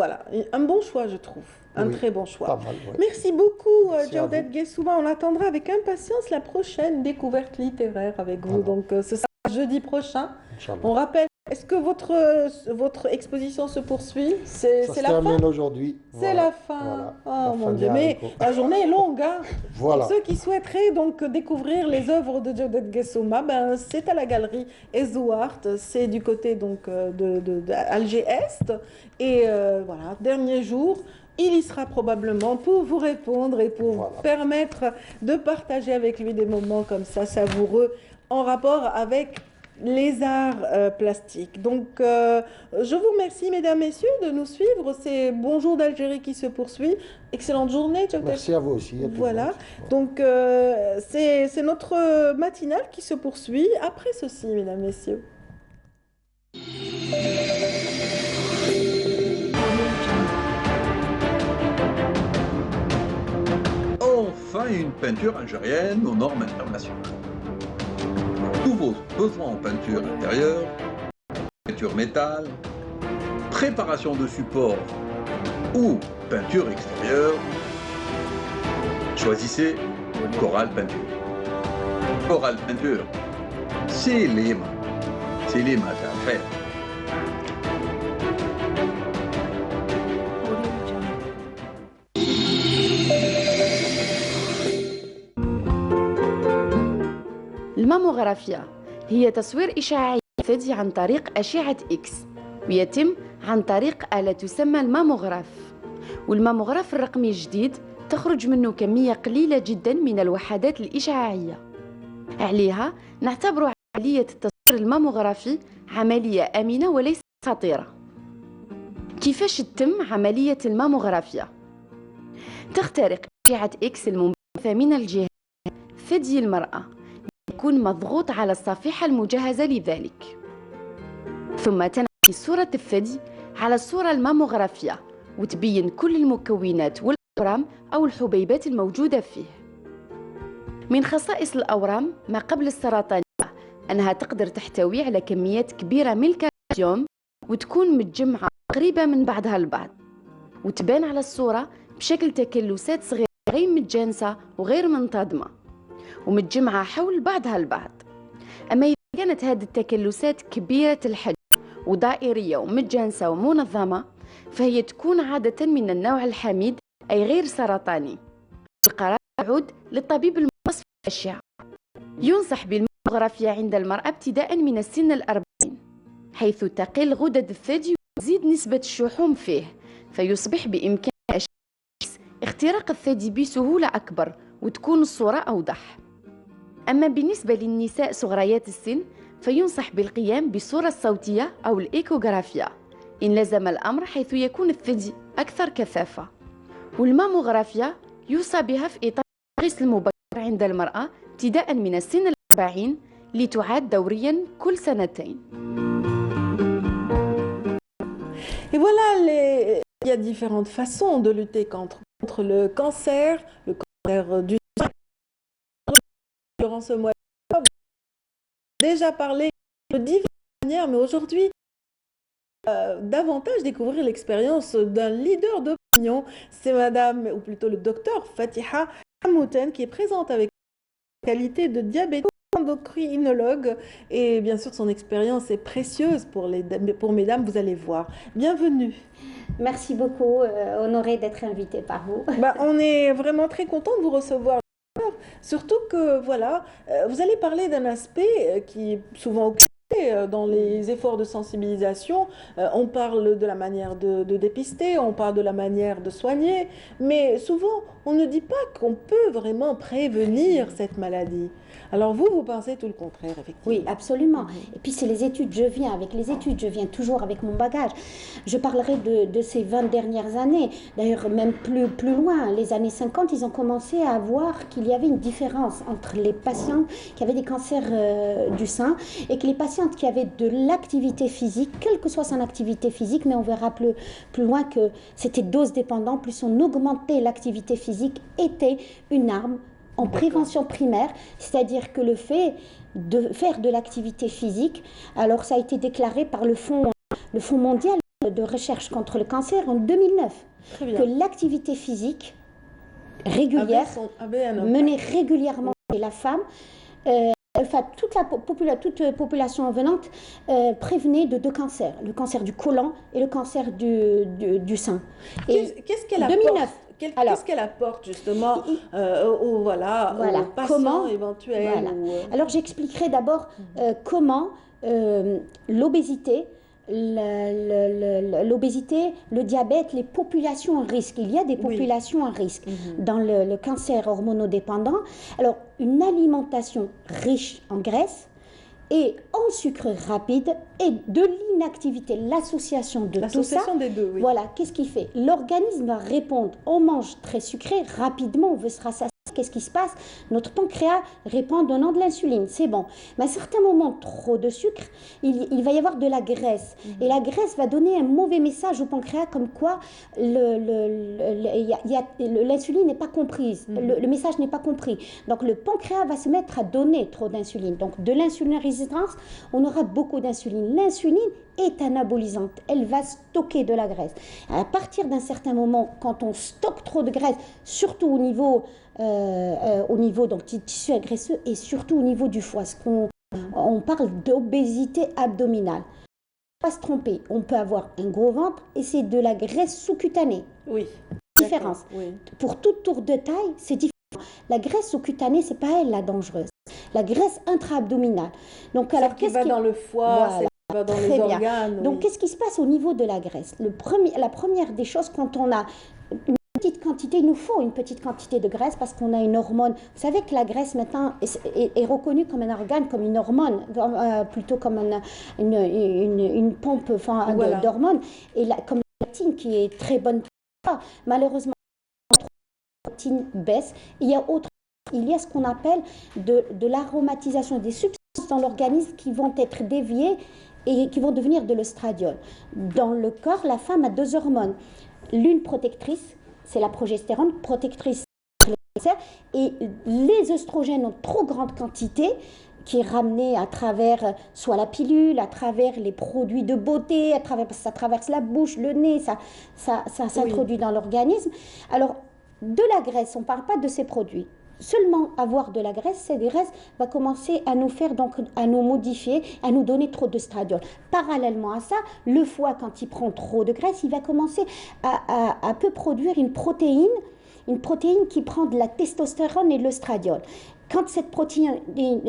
voilà, un bon choix, je trouve. Un Oui, très bon choix. pas mal, ouais. Merci beaucoup, Merci à Jawdet vous. Guessouma. On attendra avec impatience la prochaine découverte littéraire avec vous. Voilà. Donc, ce sera jeudi prochain. Inch'Allah. On rappelle, est-ce que votre exposition se poursuit? Ça se C'est la fin? termine aujourd'hui. C'est Voilà. la fin. Voilà. Oh La mon fin Dieu, des mais haricots. la journée est longue, hein. Voilà. Pour ceux qui souhaiteraient donc découvrir les œuvres de Jawdet Guessouma, ben, c'est à la galerie Ezouart, c'est du côté donc d'Alger Est. Et voilà, dernier jour. Il y sera probablement pour vous répondre et pour Voilà. permettre de partager avec lui des moments comme ça savoureux en rapport avec les arts plastiques. Donc, je vous remercie, mesdames, messieurs, de nous suivre. C'est Bonjour d'Algérie qui se poursuit. Excellente journée, Jawdet. Merci à vous aussi. à tout le Voilà. monde. Donc, c'est notre matinale qui se poursuit après ceci, mesdames, messieurs. Enfin une peinture algérienne aux normes internationales. Tous vos besoins en peinture intérieure, peinture métal, préparation de support ou peinture extérieure, choisissez Coral Peinture. Coral Peinture, c'est l'IMA. C'est l'IMA à faire. الماموغرافيا هي تصوير إشعاعي ثدي عن طريق أشعة إكس، ويتم عن طريق آلة تسمى الماموغراف. والماموغراف الرقمي الجديد تخرج منه كمية قليلة جدا من الوحدات الإشعاعية. عليها نعتبر عملية التصوير الماموغرافي عملية آمنة وليست خطيرة. كيفاش تتم عملية الماموغرافيا؟ تخترق أشعة إكس المنبعثة من الجهة ثدي المرأة، يكون مضغوط على الصفيحة المجهزة لذلك، ثم تنعكس صورة الثدي على الصورة الماموغرافية وتبين كل المكونات والأورام أو الحبيبات الموجودة فيه. من خصائص الأورام ما قبل السرطانية أنها تقدر تحتوي على كميات كبيرة من الكالسيوم وتكون متجمعة قريبة من بعضها البعض، وتبان على الصورة بشكل تكلسات صغيرة غير متجانسة وغير منتظمة ومتجمعة حول بعضها البعض. أما إذا كانت هذه التكلسات كبيرة الحجم ودائرية ومتجانسة ومنظمة فهي تكون عادة من النوع الحميد أي غير سرطاني. القرار يعود للطبيب المختص في الأشعة. ينصح بالماموغرافيا عند المرأة ابتداء من السن 40 حيث تقل غدد الثدي وتزيد نسبة الشحوم فيه، فيصبح بإمكان اختراق الثدي بسهولة أكبر وتكون الصورة أوضح. أما بالنسبة للنساء صغريات السن فينصح بالقيام بالصورة الصوتية أو الإيكوغرافيا إن لزم الأمر، حيث يكون الثدي أكثر كثافة. والماموغرافيا يوصى بها في إطار التشخيص المبكر عند المرأة ابتداء من السن 40 لتعاد دوريا كل سنتين. Et voilà, il y a différentes façons de lutter contre le cancer du sein. Durant ce mois d'octobre, déjà parlé de diverses manières, mais aujourd'hui, davantage découvrir l'expérience d'un leader d'opinion. C'est madame, ou plutôt le docteur Fatiha Hamouten, qui est présente avec la qualité de diabétique endocrinologue, et bien sûr son expérience est précieuse pour mesdames, vous allez voir. Bienvenue. Merci beaucoup, honorée d'être invitée par vous. On est vraiment très content de vous recevoir. Surtout que voilà, vous allez parler d'un aspect qui est souvent occupé dans les efforts de sensibilisation. On parle de la manière de dépister, on parle de la manière de soigner, mais souvent on ne dit pas qu'on peut vraiment prévenir cette maladie. Alors vous pensez tout le contraire, effectivement. Oui, absolument. Et puis c'est les études, je viens toujours avec mon bagage. Je parlerai de ces 20 dernières années, d'ailleurs même plus loin, les années 50, ils ont commencé à voir qu'il y avait une différence entre les patientes qui avaient des cancers du sein et que les patientes qui avaient de l'activité physique, quelle que soit son activité physique, mais on verra plus loin que c'était dose dépendant, plus on augmentait l'activité physique, était une arme en prévention primaire, c'est-à-dire que le fait de faire de l'activité physique, alors ça a été déclaré par le Fonds mondial de recherche contre le cancer en 2009, que l'activité physique régulière, menée régulièrement chez la femme, enfin, toute population environnante prévenait de 2 cancers, le cancer du côlon et le cancer du sein. Qu'est-ce qu'elle apporte 2009. Qu'est-ce qu'elle apporte justement aux patients éventuels voilà. Alors j'expliquerai d'abord comment l'obésité, le diabète, les populations en risque. Il y a des populations en risque dans le cancer hormonodépendant. Alors, une alimentation riche en graisse et en sucre rapide et de l'inactivité, l'association tout ça. Des deux, oui. Voilà, qu'est-ce qui fait? L'organisme va répondre, on mange très sucré, rapidement on veut se rassasier. Qu'est-ce qui se passe? Notre pancréas répond en donnant de l'insuline, c'est bon. Mais à certains moments, trop de sucre, il va y avoir de la graisse. Et la graisse va donner un mauvais message au pancréas comme quoi l'insuline n'est pas comprise, le message n'est pas compris. Donc le pancréas va se mettre à donner trop d'insuline. Donc de l'insuline résistance, on aura beaucoup d'insuline. L'insuline est anabolisante, elle va stocker de la graisse. À partir d'un certain moment, quand on stocke trop de graisse, surtout au niveau donc tissu graisseux et surtout au niveau du foie, on parle d'obésité abdominale. Pas se tromper, on peut avoir un gros ventre et c'est de la graisse sous-cutanée. Oui. Différence. Oui. Pour toute tour de taille, c'est différent. La graisse sous-cutanée, c'est pas elle la dangereuse. La graisse intra-abdominale. Donc alors qu'est-ce qui va dans le foie, voilà. Va dans les organes. Donc qu'est-ce qui se passe au niveau de la graisse? La première des choses, quand on a une petite quantité, il nous faut une petite quantité de graisse parce qu'on a une hormone. Vous savez que la graisse maintenant est reconnue comme un organe, comme une hormone, plutôt comme une pompe d'hormones. Et comme la latine qui est très bonne pour ça, malheureusement, la latine baisse. Il y a ce qu'on appelle de l'aromatisation des substances dans l'organisme qui vont être déviées et qui vont devenir de l'œstradiol. Dans le corps, la femme a 2 hormones. L'une protectrice, c'est la progestérone, protectrice et les œstrogènes en trop grande quantité qui est ramenée à travers soit la pilule, à travers les produits de beauté, ça traverse la bouche, le nez, ça s'introduit dans l'organisme. Alors, de la graisse, on ne parle pas de ces produits. Seulement avoir de la graisse, cette graisse va commencer à nous faire, donc à nous modifier, à nous donner trop d'œstradiol. Parallèlement à ça, le foie, quand il prend trop de graisse, il va commencer à peu produire une protéine qui prend de la testostérone et de l'œstradiol. Quand cette protéine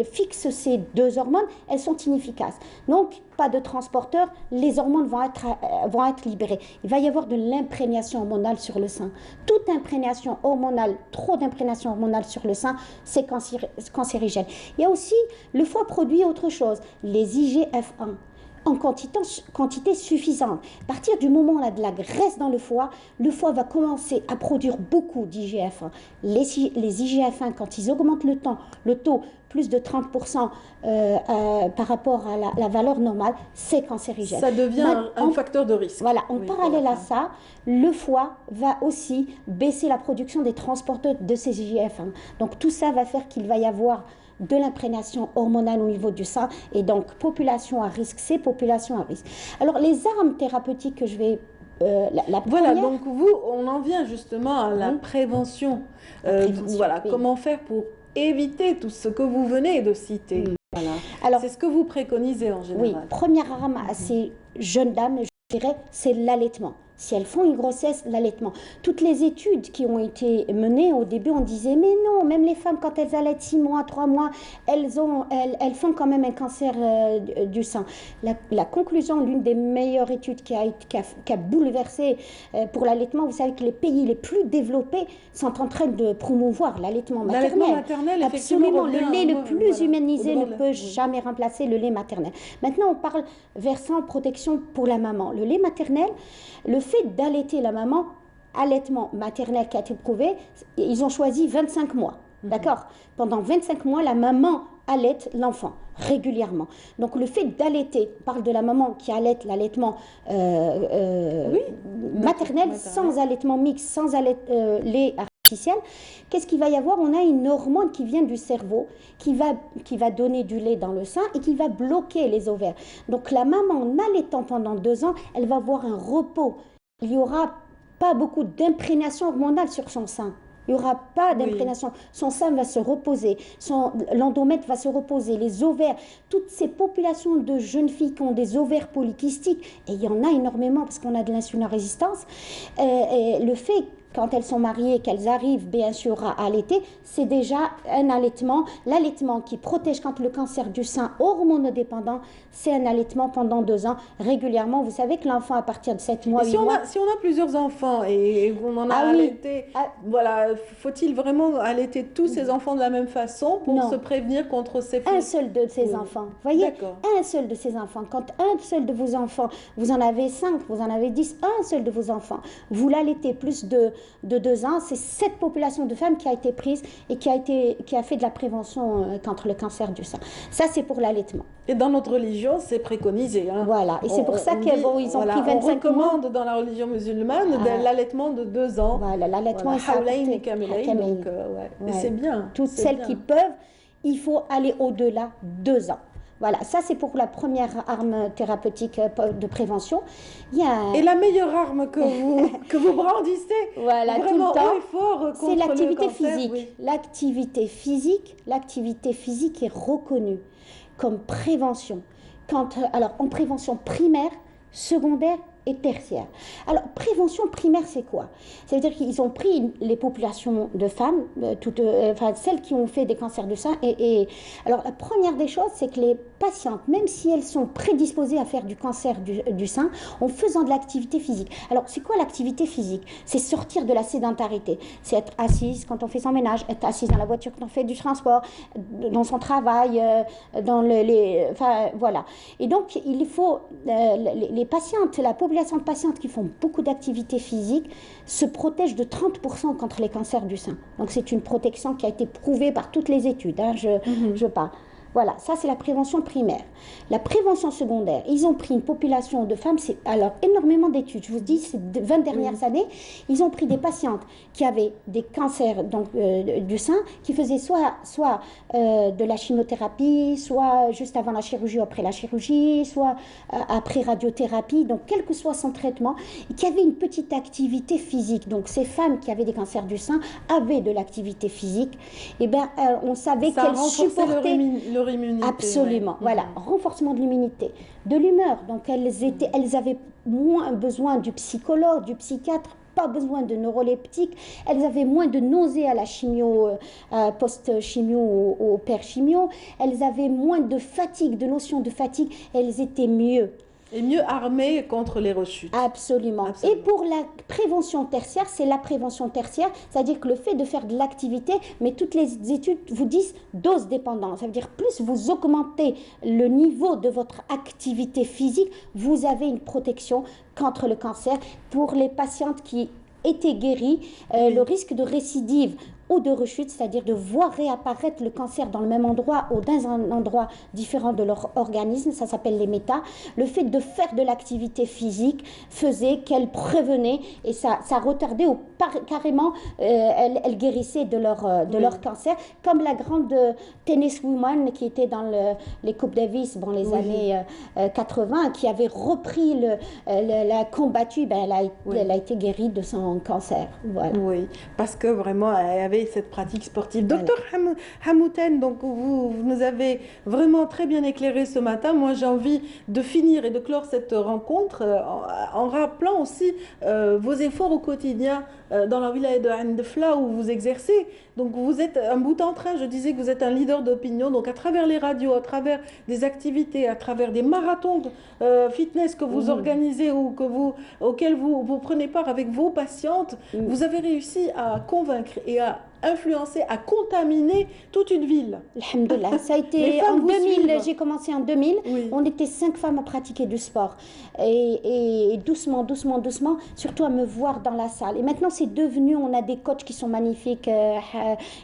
fixe ces 2 hormones, elles sont inefficaces. Donc, pas de transporteur, les hormones vont être libérées. Il va y avoir de l'imprégnation hormonale sur le sein. Toute imprégnation hormonale, trop d'imprégnation hormonale sur le sein, c'est cancérigène. Il y a aussi, le foie produit autre chose, les IGF-1. en quantité suffisante. À partir du moment où on a de la graisse dans le foie va commencer à produire beaucoup d'IGF-1. Les IGF-1, quand ils augmentent le taux plus de 30% par rapport à la valeur normale, c'est cancérigène. Ça devient un facteur de risque. Voilà, en parallèle à ça, le foie va aussi baisser la production des transporteurs de ces IGF-1. Donc tout ça va faire qu'il va y avoir de l'imprégnation hormonale au niveau du sein et donc population à risque, c'est population à risque. Alors les armes thérapeutiques que je vais... voilà, donc on en vient justement à la prévention. Voilà, oui. Comment faire pour éviter tout ce que vous venez de citer. Voilà. Alors, c'est ce que vous préconisez en général. Oui, première arme à ces jeunes dames, je dirais, c'est l'allaitement. Si elles font une grossesse, l'allaitement. Toutes les études qui ont été menées, au début, on disait, mais non, même les femmes, quand elles allaitent 6 mois, 3 mois, elles font quand même un cancer du sein. La conclusion, l'une des meilleures études qui a bouleversé pour l'allaitement, vous savez que les pays les plus développés sont en train de promouvoir l'allaitement maternel. L'allaitement maternel, absolument, le lait le plus humanisé ne peut jamais remplacer le lait maternel. Maintenant, on parle versant protection pour la maman. Le lait maternel, le fait d'allaiter la maman, allaitement maternel qui a été prouvé, ils ont choisi 25 mois, d'accord? Pendant 25 mois, la maman allaite l'enfant régulièrement. Donc le fait d'allaiter, on parle de la maman qui allaite l'allaitement maternel, sans allaitement mixte, sans lait artificiel, qu'est-ce qu'il va y avoir? On a une hormone qui vient du cerveau, qui va donner du lait dans le sein et qui va bloquer les ovaires. Donc la maman, en allaitant pendant 2 ans, elle va avoir un repos. Il n'y aura pas beaucoup d'imprégnation hormonale sur son sein. Il n'y aura pas d'imprégnation. Son sein va se reposer, l'endomètre va se reposer, les ovaires, toutes ces populations de jeunes filles qui ont des ovaires polykystiques, et il y en a énormément parce qu'on a de l'insulinorésistance, le fait quand elles sont mariées, qu'elles arrivent bien sûr à allaiter, c'est déjà un allaitement. L'allaitement qui protège contre le cancer du sein hormonodépendant, c'est un allaitement pendant 2 ans régulièrement. Vous savez que l'enfant à partir de 7 mois, 8 mois... Si on a plusieurs enfants et on en a allaité, voilà, faut-il vraiment allaiter tous ces enfants de la même façon pour se prévenir contre ces... Un seul de ces enfants, voyez, un seul de ces enfants. Quand un seul de vos enfants, vous en avez 5, vous en avez 10, un seul de vos enfants, vous l'allaitez plus de 2 ans, c'est cette population de femmes qui a été prise et qui a fait de la prévention contre le cancer du sein. Ça, c'est pour l'allaitement. Et dans notre religion, c'est préconisé. Hein. Voilà, et c'est pour ça qu'ils ont pris 25 mois. On recommande dans la religion musulmane l'allaitement de 2 ans. Voilà, l'allaitement est apporté. Et c'est bien. Toutes celles qui peuvent, il faut aller au-delà de 2 ans. Voilà, ça c'est pour la première arme thérapeutique de prévention. Et la meilleure arme que vous brandissez, voilà, vraiment tout le temps, haut et fort c'est l'activité physique. L'activité physique est reconnue comme prévention. Alors en prévention primaire, secondaire et tertiaire. Alors, prévention primaire, c'est quoi? C'est-à-dire qu'ils ont pris les populations de femmes, celles qui ont fait des cancers du sein. Alors, la première des choses, c'est que les patientes, même si elles sont prédisposées à faire du cancer du sein, en faisant de l'activité physique. Alors, c'est quoi l'activité physique? C'est sortir de la sédentarité. C'est être assise quand on fait son ménage, être assise dans la voiture quand on fait du transport, dans son travail, voilà. Et donc, il faut, les patientes, la population de patientes qui font beaucoup d'activité physique se protègent de 30% contre les cancers du sein. Donc c'est une protection qui a été prouvée par toutes les études, hein, je parle. Voilà, ça c'est la prévention primaire. La prévention secondaire, ils ont pris une population de femmes, alors énormément d'études, je vous dis, ces 20 dernières années, ils ont pris des patientes qui avaient des cancers du sein, qui faisaient soit de la chimiothérapie, soit juste avant la chirurgie ou après la chirurgie, soit après radiothérapie, donc quel que soit son traitement, et qui avaient une petite activité physique. Donc ces femmes qui avaient des cancers du sein avaient de l'activité physique, et bien on savait qu'elles supportaient... Leur immunité. Absolument, voilà, renforcement de l'immunité, de l'humeur. Donc elles avaient moins besoin du psychologue, du psychiatre, pas besoin de neuroleptiques, elles avaient moins de nausées à la chimio, post-chimio ou per-chimio, elles avaient moins de fatigue, de notion de fatigue, elles étaient mieux. Et mieux armé contre les rechutes. Absolument. Absolument. Et pour la prévention tertiaire, c'est la prévention tertiaire, c'est-à-dire que le fait de faire de l'activité, mais toutes les études vous disent dose dépendante. Ça veut dire plus vous augmentez le niveau de votre activité physique, vous avez une protection contre le cancer. Pour les patientes qui étaient guéries, le risque de récidive ou de rechute, c'est-à-dire de voir réapparaître le cancer dans le même endroit ou dans un endroit différent de leur organisme, ça s'appelle les métas. Le fait de faire de l'activité physique faisait qu'elles prévenaient et ça retardait ou carrément elles guérissaient de leur cancer, comme la grande tenniswoman qui était dans les Coupes Davis, les années 80, qui avait repris la combattu, elle a été guérie de son cancer. Voilà. Oui, parce que vraiment, elle avait cette pratique sportive. Docteur Hamouten, donc vous nous avez vraiment très bien éclairé ce matin. Moi, j'ai envie de finir et de clore cette rencontre en rappelant aussi vos efforts au quotidien dans la wilaya de Ain Defla où vous exercez. Donc vous êtes un bout en train, je disais que vous êtes un leader d'opinion, donc à travers les radios, à travers des activités, à travers des marathons fitness que vous organisez ou auxquels vous prenez part avec vos patientes, vous avez réussi à convaincre et à influencer, à contaminer toute une ville. Alhamdoulilah, ça a été en 2000, j'ai commencé en 2000, on était 5 femmes à pratiquer du sport et doucement, surtout à me voir dans la salle. Et maintenant c'est devenu, on a des coachs qui sont magnifiques,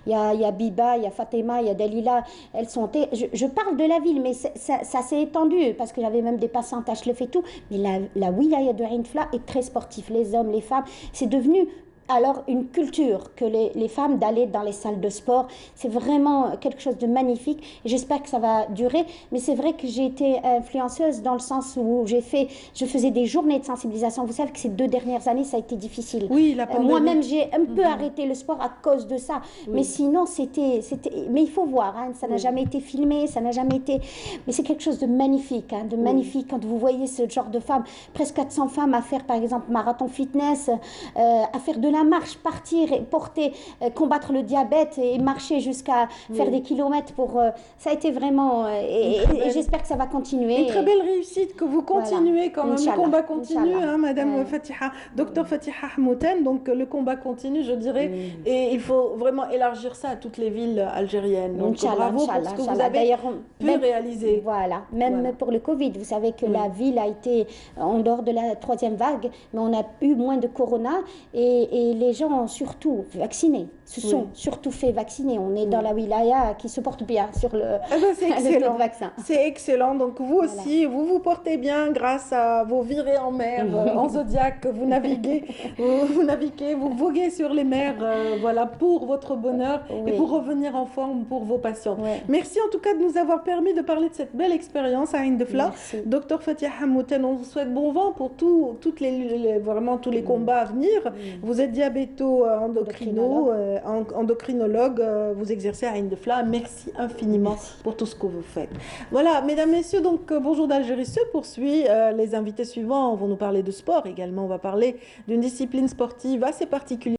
il y a Biba, il y a Fatima, il y a Dalila, elles sont, je parle de la ville, mais ça s'est étendu parce que j'avais même des patientes à Chlef et tout, mais la wilaya de Ain Defla est très sportive, les hommes, les femmes, c'est devenu alors une culture que les femmes d'aller dans les salles de sport, c'est vraiment quelque chose de magnifique et j'espère que ça va durer. Mais c'est vrai que j'ai été influenceuse dans le sens où je faisais des journées de sensibilisation. Vous savez que ces 2 dernières années, ça a été difficile. Oui, la pandémie. Moi-même, j'ai un peu arrêté le sport à cause de ça. Mais sinon, mais il faut voir, hein, ça n'a jamais été filmé, ça n'a jamais été... Mais c'est quelque chose de magnifique, de magnifique quand vous voyez ce genre de femmes, presque 400 femmes à faire, par exemple, marathon fitness, à faire de la marche, partir et porter, combattre le diabète et marcher jusqu'à faire des kilomètres pour... ça a été vraiment... et j'espère que ça va continuer. Une très belle réussite, que vous continuez quand même. Inch'Allah. Le combat continue, hein, Madame Ouais. Fatiha, Docteur Fatiha Hamouten, donc le combat continue, je dirais, et il faut vraiment élargir ça à toutes les villes algériennes. Donc bravo pour ce que vous avez pu réaliser. Voilà, même pour le Covid, vous savez que la ville a été en dehors de la 3e vague, mais on a eu moins de corona et les gens ont surtout vacciné, se sont surtout fait vacciner. On est dans la wilaya qui se porte bien sur le, c'est excellent. le vaccin. C'est excellent. Donc vous aussi, vous vous portez bien grâce à vos virées en mer, en zodiaque, vous naviguez, vous voguez sur les mers, voilà, pour votre bonheur et pour revenir en forme pour vos patients. Merci en tout cas de nous avoir permis de parler de cette belle expérience à Ain Defla. Docteur Fatiha Hamouten, on vous souhaite bon vent pour vraiment tous les combats à venir. Vous êtes endocrinologue, vous exercez à Ain Defla. Merci infiniment pour tout ce que vous faites. Voilà, mesdames, messieurs, donc Bonjour d'Algérie se poursuit. Les invités suivants vont nous parler de sport également. On va parler d'une discipline sportive assez particulière.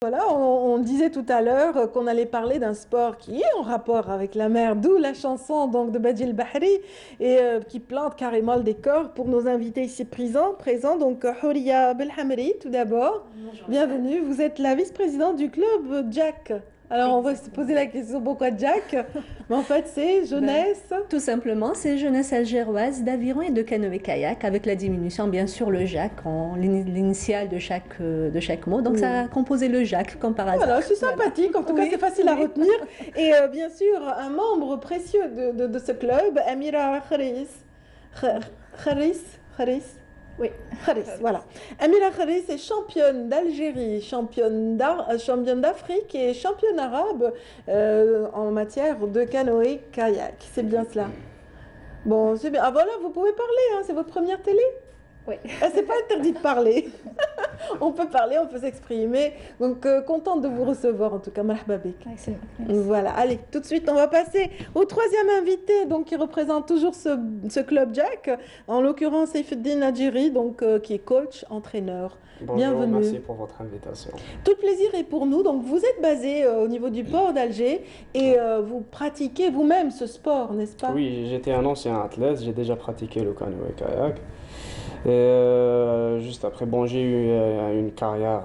Voilà, on disait tout à l'heure qu'on allait parler d'un sport qui est en rapport avec la mer, d'où la chanson donc de Badji El Bahri et qui plante carrément le décor pour nos invités ici présents. Donc Houria Belhamri, tout d'abord, bienvenue. Vous êtes la vice-présidente du club Jack. Alors on va se poser la question pourquoi Jack? Mais en fait c'est jeunesse. Tout simplement, c'est jeunesse algéroise d'aviron et de canoë-kayak avec la diminution bien sûr le Jack en l'initiale de chaque mot. Donc ça a composé le Jack comme par hasard. Voilà, c'est sympathique, en tout cas c'est facile à retenir. Et bien sûr, un membre précieux de ce club, Amira Kharis. Kharis. Oui, Kharis, voilà. Amira Kharis est championne d'Algérie, championne d'Afrique et championne arabe en matière de canoë-kayak. C'est bien cela. Bon, c'est bien. Ah voilà, vous pouvez parler, hein, c'est votre première télé? Oui. Ah, c'est pas interdit de parler. On peut parler, on peut s'exprimer. Donc, contente de vous recevoir, en tout cas, marhaba bik. Voilà, allez, tout de suite, on va passer au troisième invité, donc qui représente toujours ce club Jack, en l'occurrence Seyfeddine Adjiri, donc qui est coach, entraîneur. Bonjour, bienvenue. merci pour votre invitation. Tout le plaisir est pour nous. Donc, vous êtes basé au niveau du port d'Alger et vous pratiquez vous-même ce sport, n'est-ce pas? Oui, j'étais un ancien athlète, j'ai déjà pratiqué le canoë-kayak. Juste après, bon, j'ai eu une carrière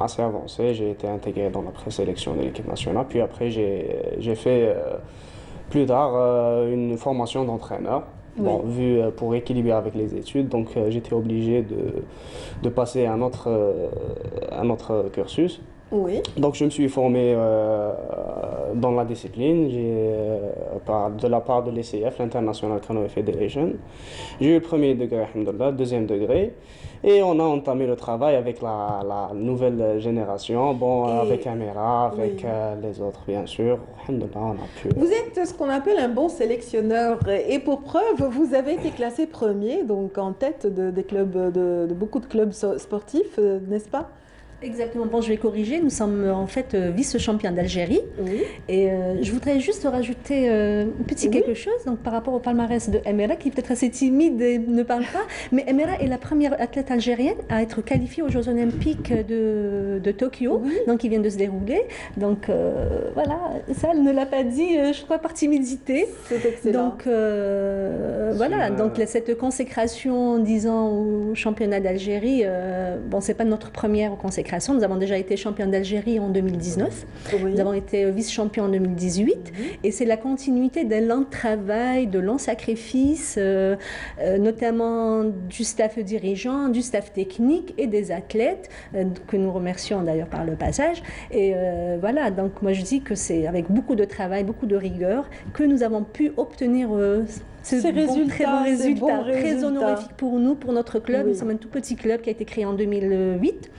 assez avancée. J'ai été intégré dans la présélection de l'équipe nationale. Puis après, j'ai fait plus tard une formation d'entraîneur. Bon, pour équilibrer avec les études, donc j'étais obligé de passer un autre cursus. Oui. Donc je me suis formé dans la discipline de la part de l'ICF, l'International Canoe Federation. J'ai eu le premier degré, alhamdoulilah, deuxième degré. Et on a entamé le travail avec la nouvelle génération, avec Amira, avec les autres bien sûr. Alhamdoulilah, on a pu... Vous êtes ce qu'on appelle un bon sélectionneur et pour preuve, vous avez été classé premier, donc en tête des clubs, de beaucoup de clubs sportifs, n'est-ce pas? Exactement. Bon, je vais corriger. Nous sommes en fait vice-champions d'Algérie. Oui. Et je voudrais juste rajouter un petit quelque chose donc, par rapport au palmarès de Amira, qui est peut-être assez timide et ne parle pas. Mais Amira est la première athlète algérienne à être qualifiée aux Jeux Olympiques de Tokyo, donc qui viennent de se dérouler. Donc voilà, ça, elle ne l'a pas dit, je crois, par timidité. C'est excellent. Donc voilà, donc cette consécration, disons, au championnat d'Algérie, bon, c'est pas notre première consécration. Nous avons déjà été champions d'Algérie en 2019. Oui. Nous avons été vice-champions en 2018. Et c'est la continuité d'un long travail, de longs sacrifices, notamment du staff dirigeant, du staff technique et des athlètes, que nous remercions d'ailleurs par le passage. Et voilà, donc moi je dis que c'est avec beaucoup de travail, beaucoup de rigueur, que nous avons pu obtenir très bons résultats, très honorifiques pour nous, pour notre club. Oui. Nous sommes un tout petit club qui a été créé en 2008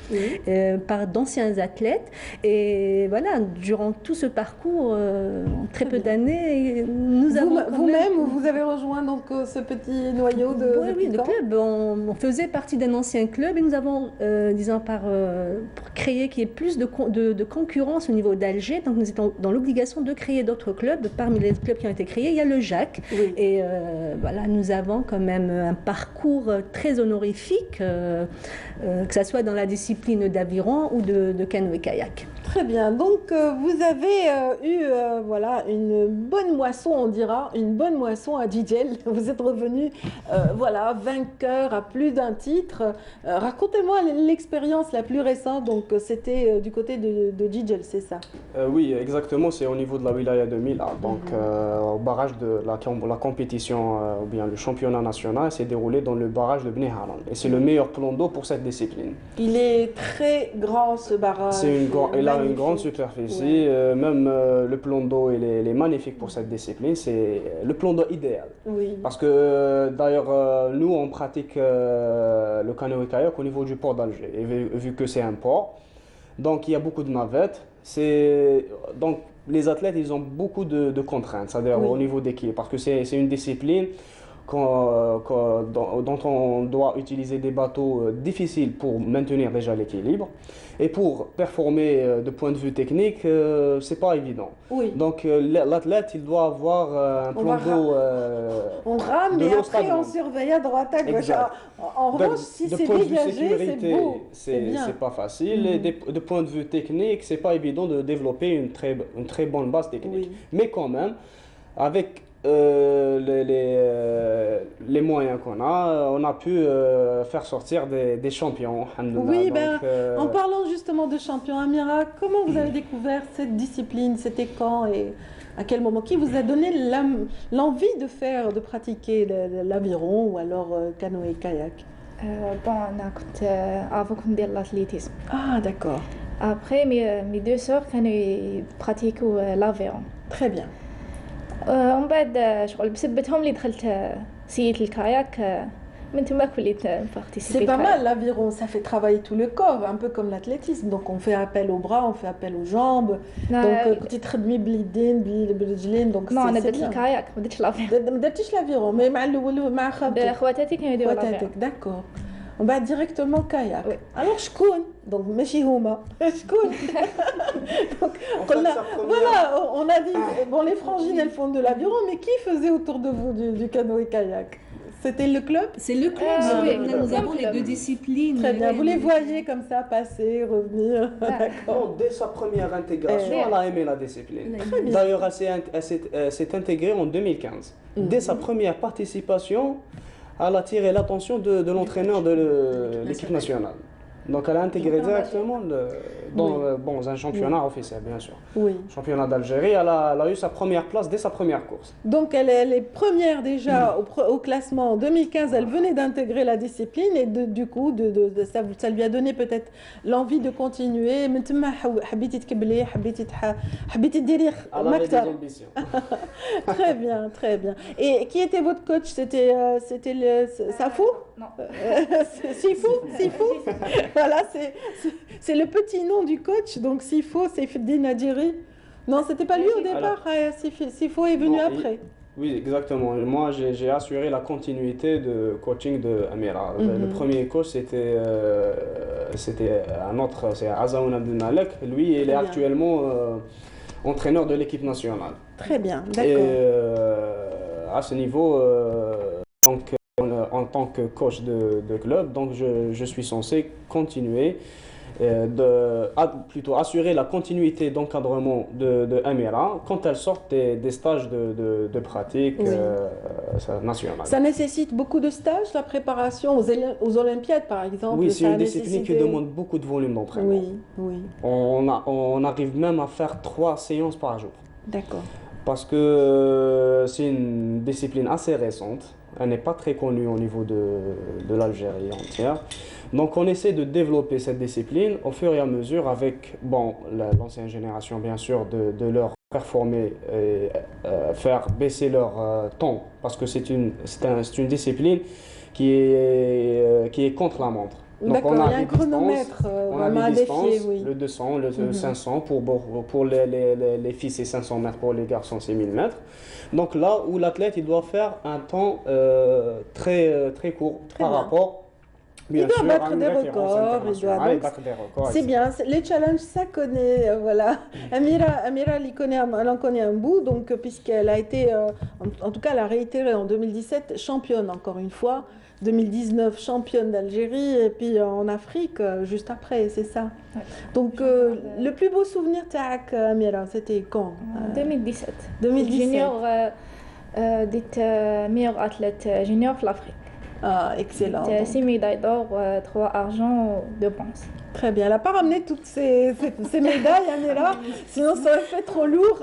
par d'anciens athlètes. Et voilà, durant tout ce parcours, en très peu d'années, nous avons Vous-même, vous avez rejoint donc ce petit noyau de club. On faisait partie d'un ancien club et nous avons, disons, pour créer qu'il y ait plus de concurrence au niveau d'Alger, donc nous étions dans l'obligation de créer d'autres clubs. Parmi les clubs qui ont été créés, il y a le JAC. Oui. Et voilà, nous avons quand même un parcours très honorifique, que ce soit dans la discipline d'aviron ou de canoë-kayak. Très bien. Donc, vous avez eu voilà, une bonne moisson, on dira, une bonne moisson à Djidjel. Vous êtes revenu voilà, vainqueur à plus d'un titre. Racontez-moi l'expérience la plus récente. Donc, c'était du côté de Djidjel, c'est ça? Oui, exactement. C'est au niveau de la Wilaya 2000. Donc, au barrage de la compétition, ou bien le championnat national, s'est déroulé dans le barrage de Bni Haran. Et c'est le meilleur plan d'eau pour cette discipline. Il est très grand, ce barrage. Il a une grande superficie. Même le plan d'eau, il est magnifique pour cette discipline. C'est le plan d'eau idéal. Oui. Parce que d'ailleurs, nous, on pratique le canoë-kayak au niveau du port d'Alger. Et vu que c'est un port, donc il y a beaucoup de navettes. Donc les athlètes, ils ont beaucoup de contraintes, c'est-à-dire au niveau d'équipe. Parce que c'est une discipline, dont on doit utiliser des bateaux difficiles pour maintenir déjà l'équilibre. Et pour performer de point de vue technique, c'est pas évident. Oui. Donc l'athlète, il doit avoir un plan d'eau. On rame, mais après on surveille à droite, à gauche. En revanche, si c'est dégagé, c'est beau. C'est pas facile. Et de point de vue technique, c'est pas évident de développer une très bonne base technique. Oui. Mais quand même, avec les moyens qu'on a, on a pu faire sortir des champions. Oui, Donc, en parlant justement de champions, Amira, comment vous avez découvert cette discipline? C'était quand et à quel moment? Qui vous a donné l'envie de pratiquer l'aviron ou alors canoë-kayak? Bon, أنا كنت avant كنت ندير l'athlétisme. Ah, d'accord. Après, mes deux sœurs كانوا pratiquaient l'aviron. Très bien. ومن بعد شغل بسبتهم اللي دخلت سيت الكاياك من تما كليت C'est pas mal l'aviron, ça fait travailler tout le corps, un peu comme l'athlétisme. Donc on fait appel aux bras, on fait appel aux jambes. Donc كنتي تخدمي باليدين بالرجلين donc non انا درت الكاياك ما درتش الافيرون. ما درتيش l'aviron mais مع الاول مع خالتك. خواتاتي كانوا يديروا الافيرون. D'accord. On va directement kayak. Oui. Alors شكون؟ Donc ماشي هما. شكون؟ Donc voilà, on a dit bon les frangines elles font de l'aviron mais qui faisait autour de vous du canoë-kayak? C'était le club? C'est le club. Là, nous avons les deux disciplines. Très bien. Vous les voyez comme ça passer, revenir. D'accord. Dès sa première intégration, elle a aimé la discipline. D'ailleurs, elle s'est intégrée en 2015. Dès sa première participation, elle a attiré l'attention de l'entraîneur de l'équipe nationale. Donc elle a intégré directement dans un championnat officiel, bien sûr. Oui. Championnat d'Algérie, elle a eu sa première place dès sa première course. Donc elle est première déjà au classement en 2015, elle venait d'intégrer la discipline et du coup ça lui a donné peut-être l'envie de continuer. من تما حبيتي تكبلي حبيتي ديري مكتب. Très bien, très bien. Et qui était votre coach? C'était le Safou? Non. Sifou. Voilà, c'est le petit nom du coach, donc Sifo, c'est Feddin Nadjiri. Non, c'était pas lui au départ, Sifo est venu après. Oui, exactement. Moi, j'ai assuré la continuité de coaching de Amira. Le premier coach, c'était un autre, c'est Azaoun Abdelmalek. Lui, il est actuellement entraîneur de l'équipe nationale. Très bien, d'accord. Et à ce niveau, donc, en tant que coach de club, donc je suis censé continuer plutôt assurer la continuité d'encadrement de Amira quand elle sort des stages de pratique nationale. Ça nécessite beaucoup de stages, la préparation aux Olympiades par exemple? Oui, c'est une discipline qui demande beaucoup de volume d'entraînement. Oui. On arrive même à faire 3 séances par jour. D'accord. Parce que c'est une discipline assez récente. Elle n'est pas très connue au niveau de l'Algérie entière. Donc on essaie de développer cette discipline au fur et à mesure avec l'ancienne génération bien sûr de leur performer et faire baisser leur temps parce que c'est une discipline qui est contre la montre. Donc on a il y a un chronomètre, des distances, le 200, le 500 pour les filles c'est 500 mètres, pour les garçons c'est 1000 mètres. Donc là où l'athlète il doit faire un temps très court par rapport. Il doit battre des records, c'est bien, les challenges ça connaît, voilà. Amira elle en connaît un bout, donc puisqu'elle a été, en tout cas elle a réitéré en 2017 championne encore une fois, 2019 championne d'Algérie et puis en Afrique juste après, c'est ça. Ouais. Donc le plus beau souvenir تاعك Amira, c'était quand? 2017. 2017. Junior, d'être meilleur athlète junior de l'Afrique. Ah, excellent. 6 médailles d'or, 3 argent, 2 bronze. Très bien. Elle n'a pas ramené toutes ces médailles, Amira, sinon ça aurait fait trop lourd.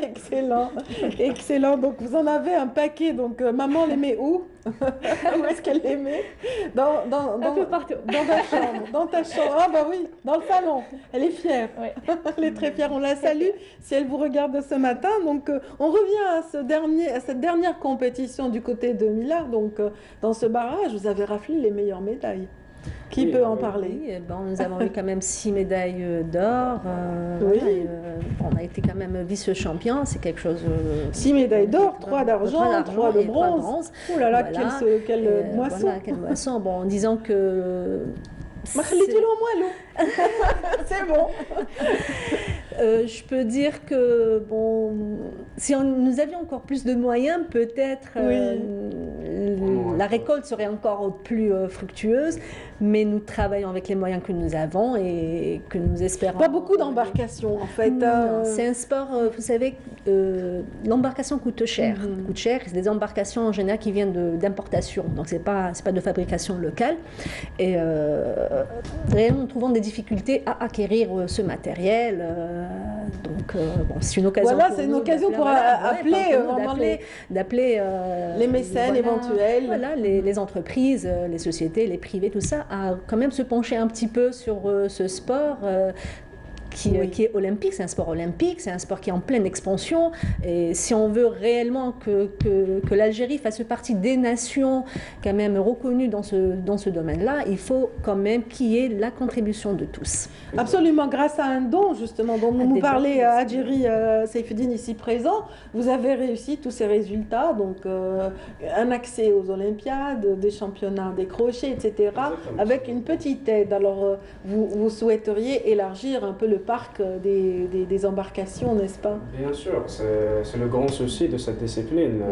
Excellent. Excellent. Donc vous en avez un paquet. Donc maman les met où? Où est-ce qu'elle les met? Un peu partout. Dans ta chambre. Dans ta chambre. Ah bah oui, dans le salon. Elle est fière. Oui. Elle est très fière. On la salue si elle vous regarde ce matin. Donc on revient à cette dernière compétition du côté de Mila. Donc dans ce barrage, vous avez raflé les meilleures médailles. Qui peut en parler? Oui, nous avons eu quand même 6 médailles d'or. Oui. Voilà, on a été quand même vice-champion, c'est quelque chose... 6 médailles d'or, 3 d'argent, 3 de et 3 de bronze. Oh là là, Voilà. quelle moisson! Voilà, quelle moisson. Bon, en disant que... C'est bon. Je peux dire que bon, si nous avions encore plus de moyens, peut-être la récolte serait encore plus fructueuse, mais nous travaillons avec les moyens que nous avons et que nous espérons. Pas beaucoup d'embarcations en fait. Non, c'est un sport, vous savez, l'embarcation coûte cher. Coûte cher, c'est des embarcations en général qui viennent d'importation, donc c'est pas de fabrication locale. Et réellement, nous trouvons des difficultés à acquérir ce matériel. Donc, bon, c'est une occasion. Voilà, c'est une occasion pour d'appeler les mécènes éventuels. Voilà, les entreprises, les sociétés, les privés, tout ça, à quand même se pencher un petit peu sur ce sport. Qui est olympique, c'est un sport olympique, c'est un sport qui est en pleine expansion. Et si on veut réellement que l'Algérie fasse partie des nations quand même reconnues dans ce domaine-là, il faut quand même qu'il y ait la contribution de tous. Absolument, grâce à un don justement dont nous parlait Adjiri Seyfeddine ici présent, vous avez réussi tous ces résultats, donc un accès aux Olympiades, des championnats décrochés, etc., avec une petite aide. Alors vous souhaiteriez élargir un peu le parc des embarcations, n'est-ce pas? Bien sûr, c'est le grand souci de cette discipline.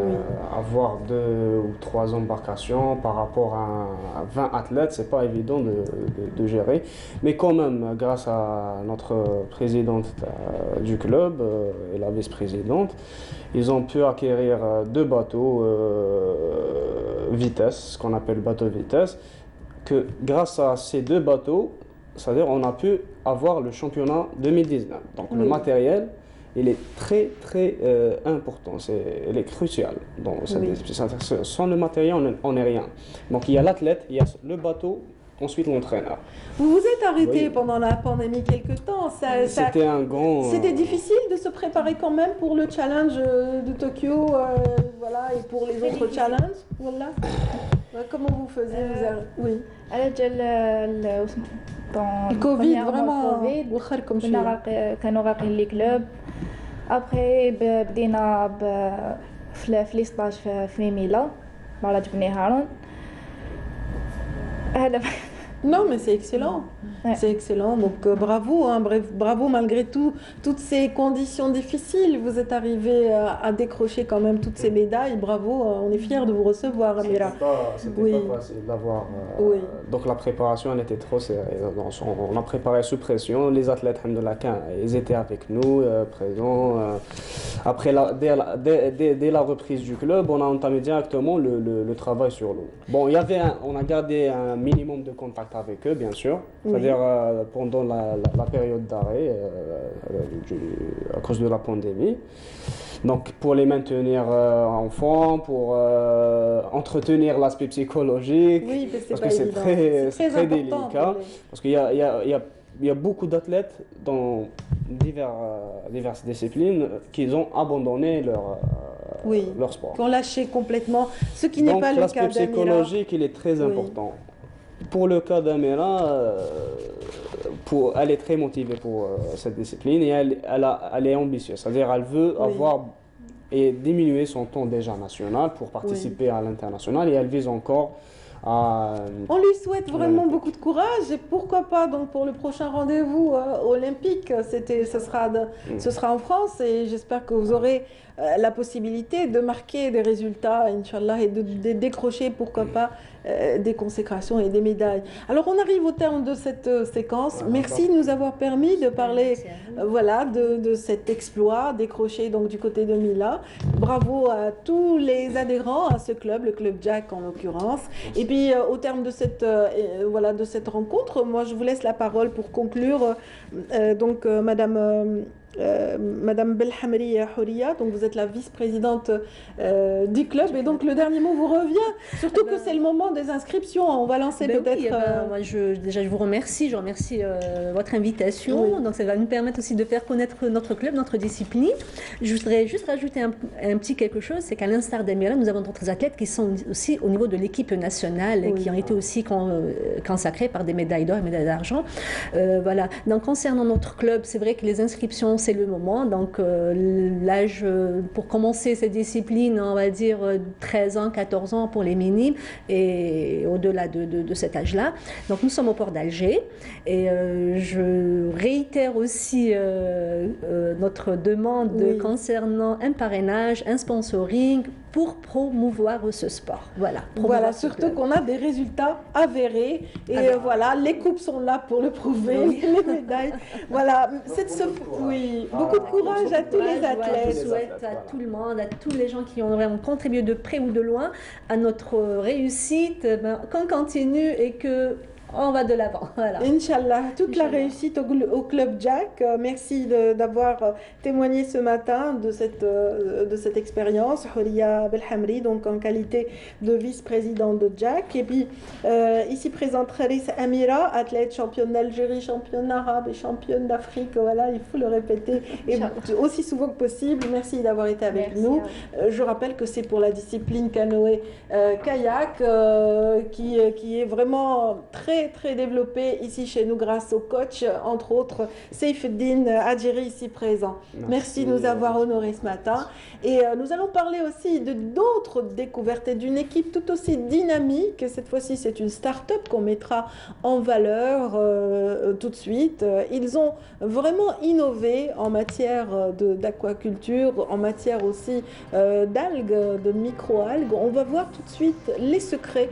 Avoir 2 ou 3 embarcations par rapport à 20 athlètes, c'est pas évident de gérer. Mais quand même, grâce à notre présidente du club et la vice-présidente, ils ont pu acquérir 2 bateaux vitesse, ce qu'on appelle bateau vitesse, que grâce à ces 2 bateaux, c'est-à-dire on a pu avoir le championnat 2019. Donc le matériel, il est très très important, il est crucial dans cette discipline. Sans le matériel, on n'est rien. Donc il y a l'athlète, il y a le bateau, ensuite l'entraîneur. Vous vous êtes arrêté pendant la pandémie quelque temps. C'était un grand... C'était difficile de se préparer quand même pour le challenge de Tokyo, voilà, et pour les autres challenges. Voilà. Comment vous faisiez Oui. Le Covid, vraiment. كانوا غارقين لي كلوب. ابخي بدينا في لي ستاج في ميلا مع بني هارون. هذا Non, mais c'est excellent. C'est excellent. Donc bravo, hein, bravo malgré tout, toutes ces conditions difficiles. Vous êtes arrivé à décrocher quand même toutes ces médailles. Bravo, on est fiers de vous recevoir, Amira. C'était pas facile d'avoir. Donc la préparation, elle était trop sérieuse. On a préparé sous pression. Les athlètes, alhamdoulilah, ils étaient avec nous, présents. Après, dès la reprise du club, on a entamé directement le travail sur l'eau. Bon, on a gardé un minimum de contact avec eux, bien sûr, c'est-à-dire pendant la période d'arrêt à cause de la pandémie. Donc pour les maintenir en forme, pour entretenir l'aspect psychologique, parce que c'est très délicat, parce qu'il y a beaucoup d'athlètes dans diverses disciplines qui ont abandonné leur sport. Qui ont lâché complètement, ce qui n'est pas le cas d'Amira. Donc l'aspect psychologique, il est très important. Pour le cas d'Amira, elle est très motivée pour cette discipline et elle est ambitieuse. C'est-à-dire qu'elle veut avoir et diminuer son temps déjà national pour participer à l'international et elle vise encore à... On lui souhaite vraiment beaucoup de courage et pourquoi pas donc pour le prochain rendez-vous olympique, ce sera en France et j'espère que vous aurez la possibilité de marquer des résultats, Inch'Allah, et de décrocher, pourquoi pas, des consécrations et des médailles. Alors on arrive au terme de cette séquence. Merci de nous avoir permis de parler voilà, de cet exploit décroché donc, du côté de Mila. Bravo à tous les adhérents à ce club, le club Jack en l'occurrence. Et puis au terme de cette rencontre, moi je vous laisse la parole pour conclure. Donc Madame Madame Belhamri Houria, donc vous êtes la vice-présidente du club, et donc le dernier mot vous revient, surtout que c'est le moment des inscriptions, on va lancer peut-être... Oui, moi, déjà je vous remercie, votre invitation, donc ça va nous permettre aussi de faire connaître notre club, notre discipline. Je voudrais juste rajouter un petit quelque chose, c'est qu'à l'instar d'Amira, nous avons d'autres athlètes qui sont aussi au niveau de l'équipe nationale, et qui ont été aussi consacrés par des médailles d'or et médailles d'argent. Voilà. Donc concernant notre club, c'est vrai que les inscriptions, c'est le moment. Donc l'âge pour commencer cette discipline, on va dire 13 ans, 14 ans pour les minimes, et au-delà de cet âge-là. Donc nous sommes au port d'Alger, et je réitère aussi notre demande concernant un parrainage, un sponsoring pour promouvoir ce sport. Voilà, surtout qu'on a des résultats avérés, et voilà, les coupes sont là pour le prouver, les médailles. Voilà, beaucoup de courage à tous les athlètes. Je souhaite à tout le monde, à tous les gens qui ont vraiment contribué de près ou de loin à notre réussite, qu'on continue et que on va de l'avant. Voilà. Inch'Allah, toute la réussite au Club Jack. Merci d'avoir témoigné ce matin de cette expérience. Houria Belhamri, donc en qualité de vice-présidente de Jack. Et puis, ici présente Kharis Amira, athlète championne d'Algérie, championne arabe et championne d'Afrique. Voilà, il faut le répéter et aussi souvent que possible. Merci d'avoir été avec nous. Je rappelle que c'est pour la discipline canoë-kayak qui est vraiment très développé ici chez nous grâce au coach, entre autres, Seyfeddine Adjiri ici présent. Merci de nous avoir honorés ce matin. Et nous allons parler aussi de d'autres découvertes et d'une équipe tout aussi dynamique. Cette fois-ci, c'est une start-up qu'on mettra en valeur tout de suite. Ils ont vraiment innové en matière d'aquaculture, en matière aussi d'algues, de micro-algues. On va voir tout de suite les secrets.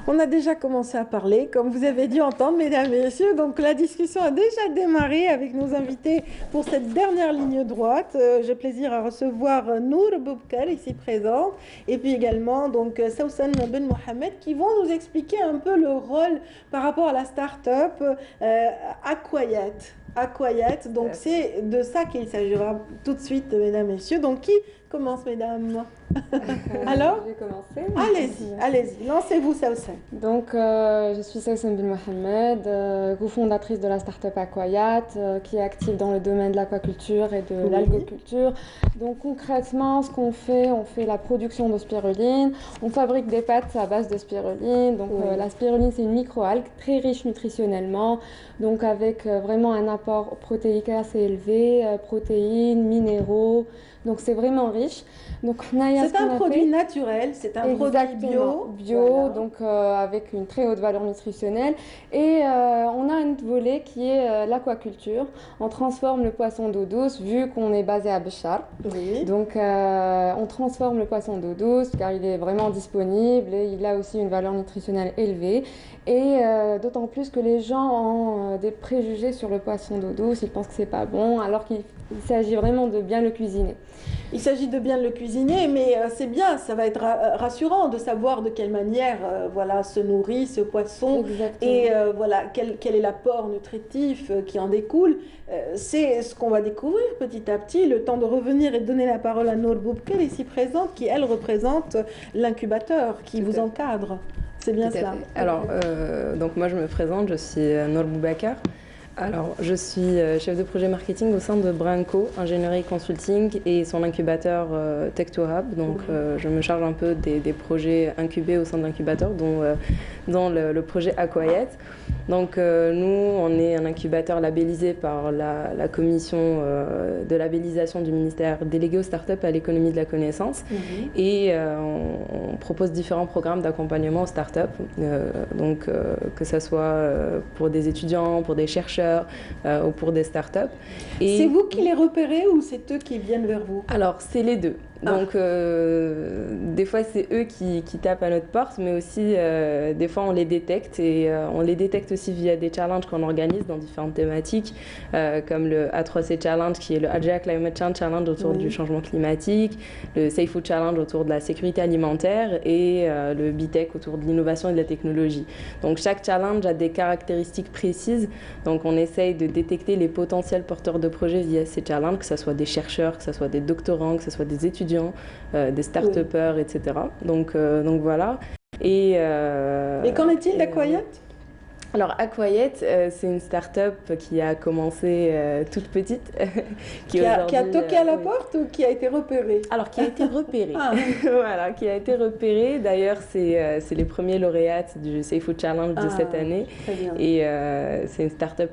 On a déjà commencé à parler, comme vous avez dû entendre, mesdames et messieurs. Donc la discussion a déjà démarré avec nos invités pour cette dernière ligne droite. J'ai plaisir à recevoir Nour Boubkar, ici présente, et puis également donc Saousan Ben Mohamed, qui vont nous expliquer un peu le rôle par rapport à la start-up Aquayet. Donc c'est de ça qu'il s'agira tout de suite, mesdames et messieurs. Donc qui commence, mesdames ? Alors Je vais commencer. Allez-y, lancez-vous Sawsan. Donc, je suis Sawsan Ben Mohamed, cofondatrice de la start-up Aquayat, qui est active dans le domaine de l'aquaculture et de l'algoculture. Donc, concrètement, ce qu'on fait, on fait la production de spiruline, on fabrique des pâtes à base de spiruline. Donc, la spiruline, c'est une microalgue très riche nutritionnellement, donc avec vraiment un apport protéique assez élevé, protéines, minéraux. Donc c'est vraiment riche. Donc c'est un produit naturel, c'est un produit bio, voilà. Donc avec une très haute valeur nutritionnelle. Et on a un volet qui est l'aquaculture. On transforme le poisson d'eau douce, vu qu'on est basé à Béchar. Oui. Donc on transforme le poisson d'eau douce car il est vraiment disponible et il a aussi une valeur nutritionnelle élevée. Et d'autant plus que les gens ont des préjugés sur le poisson d'eau douce, ils pensent que c'est pas bon, alors qu'il s'agit vraiment de bien le cuisiner. Il s'agit de bien le cuisiner, mais c'est bien, ça va être rassurant de savoir de quelle manière voilà, se nourrit ce poisson. Exactement. Et voilà, quel est l'apport nutritif qui en découle. C'est ce qu'on va découvrir petit à petit, le temps de revenir et de donner la parole à Nour Boubkel, ici présente, qui elle représente l'incubateur qui vous encadre. C'est bien cela. Alors, donc moi je me présente, je suis Nour Boubakar. Alors, je suis chef de projet marketing au sein de Branco, ingénierie consulting et son incubateur Tech2Hub. Donc, je me charge un peu des projets incubés au sein de l'incubateur, dont le projet Aquayat. Donc, nous, on est un incubateur labellisé par la commission de labellisation du ministère délégué aux startups à l'économie de la connaissance. Et on propose différents programmes d'accompagnement aux startups, donc que ce soit pour des étudiants, pour des chercheurs, ou pour des startups. C'est vous qui les repérez ou c'est eux qui viennent vers vous? Alors, c'est les deux. Donc, des fois, c'est eux qui tapent à notre porte, mais aussi, des fois, on les détecte et on les détecte aussi via des challenges qu'on organise dans différentes thématiques, comme le A3C Challenge, qui est le Agile Climate Change Challenge autour du changement climatique, le Safe Food Challenge autour de la sécurité alimentaire et le BTech autour de l'innovation et de la technologie. Donc, chaque challenge a des caractéristiques précises. Donc, on essaye de détecter les potentiels porteurs de projets via ces challenges, que ce soit des chercheurs, que ce soit des doctorants, que ce soit des étudiants, des start-upers, etc. Donc voilà. Et qu'en est-il d'Aquayat? Alors, Aquayat, c'est une start-up qui a commencé toute petite. qui a toqué à la porte ou qui a été repérée? Alors, qui a été repérée. Voilà, qui a été repérée. D'ailleurs, c'est les premiers lauréats du Safe Food Challenge de cette année. Très bien. Et c'est une start-up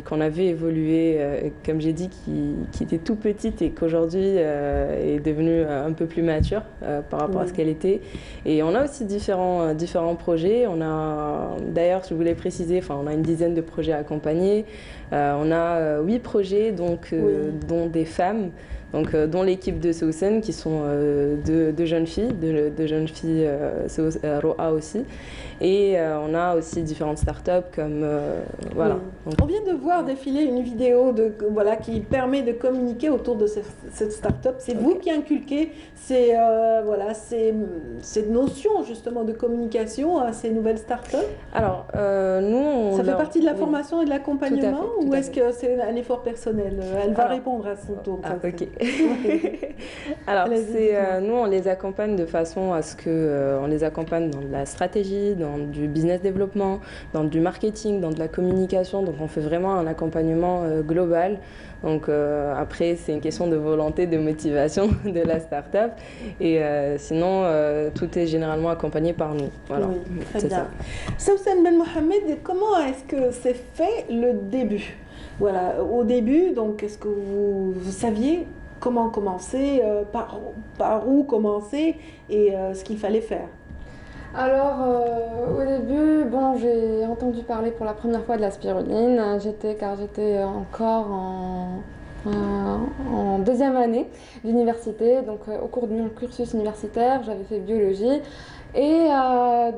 qu'on a vu évoluer, comme j'ai dit, qui était tout petite et qu'aujourd'hui est devenue un peu plus mature par rapport à ce qu'elle était. Et on a aussi différents projets. On a, d'ailleurs, je voulais préciser, on a une dizaine de projets à accompagner. On a 8 projets, dont des femmes, dont l'équipe de Sawsan, qui sont deux jeunes filles, Roa aussi. Et on a aussi différentes startups comme voilà. On vient de voir défiler une vidéo qui permet de communiquer autour de cette startup. C'est vous qui inculquez ces notions justement de communication à ces nouvelles startups? Alors, nous, ça fait partie de la formation et de l'accompagnement ou est-ce que c'est un effort personnel? Elle va répondre à son tour. Ok. Alors, nous, on les accompagne de façon à ce que on les accompagne dans de la stratégie, dans du business développement, dans du marketing, dans de la communication. Donc, on fait vraiment un accompagnement global. Donc, après, c'est une question de volonté, de motivation de la start-up. Et sinon, tout est généralement accompagné par nous. Voilà. Oui, très bien. Sawsan Ben Mohamed, comment est-ce que s'est fait le début? Voilà, au début, donc, est-ce que vous saviez comment commencer, par où commencer et ce qu'il fallait faire? Alors, au début, j'ai entendu parler pour la première fois de la spiruline. Car j'étais encore en deuxième année d'université. Donc, au cours de mon cursus universitaire, j'avais fait biologie. Et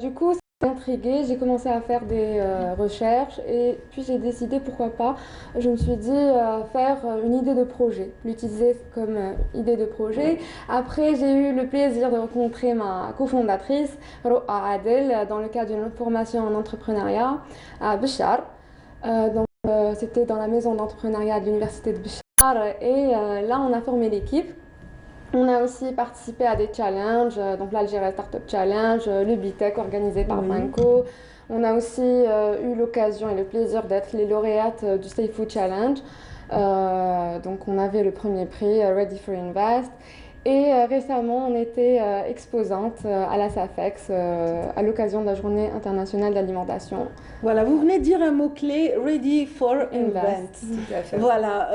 du coup, ça m'a intriguée. J'ai commencé à faire des recherches et puis j'ai décidé, pourquoi pas, je me suis dit faire une idée de projet, l'utiliser comme idée de projet. Après, j'ai eu le plaisir de rencontrer ma cofondatrice, Roa Adel, dans le cadre d'une formation en entrepreneuriat à Béchar. C'était dans la maison d'entrepreneuriat de l'université de Béchar et là, on a formé l'équipe. On a aussi participé à des challenges, donc l'Algérie Startup Challenge, le BITEC organisé par Branco. On a aussi eu l'occasion et le plaisir d'être les lauréates du Safe Food Challenge. Donc on avait le premier prix, Ready for Invest. Et récemment, on était exposante à la SAFEX à l'occasion de la Journée internationale d'alimentation. Voilà, vous venez de dire un mot-clé, Ready for Invest. Tout à fait. Voilà,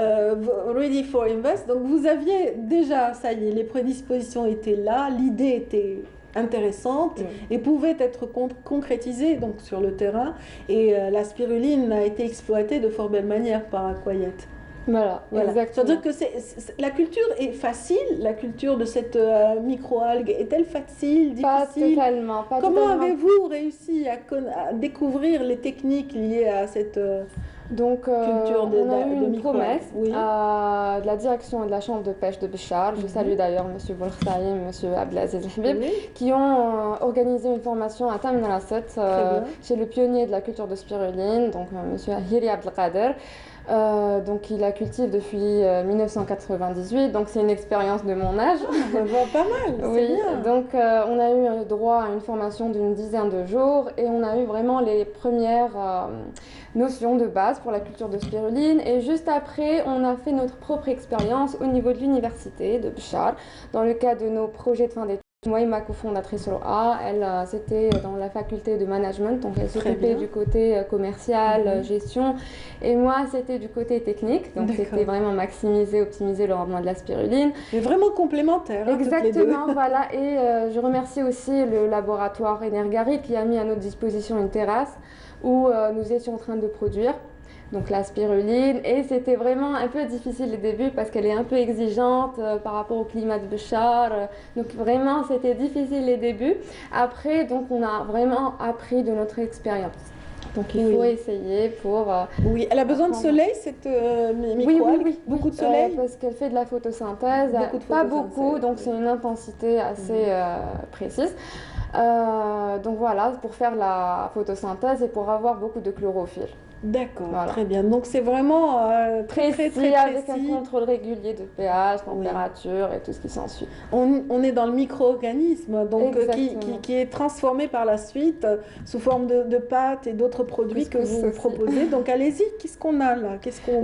Ready for Invest. Donc vous aviez déjà, ça y est, les prédispositions étaient là, l'idée était intéressante et pouvait être concrétisée donc, sur le terrain. Et la spiruline a été exploitée de fort belle manière par Aquayet. Voilà. Exactement. C'est-à-dire que la culture est facile, la culture de cette microalgue est-elle facile, difficile? Pas totalement. Comment avez-vous réussi à découvrir les techniques liées à cette culture on a eu une promesse de la direction et de la chambre de pêche de Béchar. Je salue d'ailleurs M. Boursaïm et M. Abdelaziz Habib qui ont organisé une formation à Tamin Rasset chez le pionnier de la culture de spiruline, donc M. Hiri Abdelkader. Donc il la cultive depuis 1998, donc c'est une expérience de mon âge. Pas mal, oui. Bien. Donc on a eu droit à une formation d'une dizaine de jours et on a eu vraiment les premières notions de base pour la culture de spiruline. Et juste après, on a fait notre propre expérience au niveau de l'université de Béchar dans le cadre de nos projets de fin d'études. Moi et ma cofondatrice Roa, elle c'était dans la faculté de management, donc elle s'occupait du côté commercial, gestion, et moi c'était du côté technique, donc c'était vraiment maximiser, optimiser le rendement de la spiruline. Mais vraiment complémentaire. Exactement, voilà. Et je remercie aussi le laboratoire Energarit qui a mis à notre disposition une terrasse où nous étions en train de produire. Donc la spiruline, et c'était vraiment un peu difficile au début parce qu'elle est un peu exigeante par rapport au climat de Béchar, donc vraiment c'était difficile les débuts. Après, donc on a vraiment appris de notre expérience. Donc il faut essayer pour... oui, elle a besoin de soleil cette microalgue? Oui, beaucoup de soleil? Parce qu'elle fait de la photosynthèse, pas beaucoup, donc c'est une intensité assez précise. Donc voilà, pour faire la photosynthèse et pour avoir beaucoup de chlorophylle. D'accord, très bien. Donc c'est vraiment très précis, avec un contrôle régulier de pH, température et tout ce qui s'ensuit. On est dans le micro-organisme, donc qui est transformé par la suite sous forme de pâtes et d'autres produits que vous proposez. Donc allez-y, qu'est-ce qu'on a là?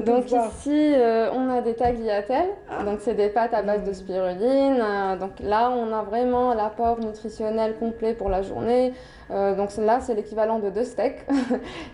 Donc ici, on a des tagliatelles, donc c'est des pâtes à base de spiruline. Donc là, on a vraiment l'apport nutritionnel complet pour la journée. Donc là, c'est l'équivalent de 2 steaks,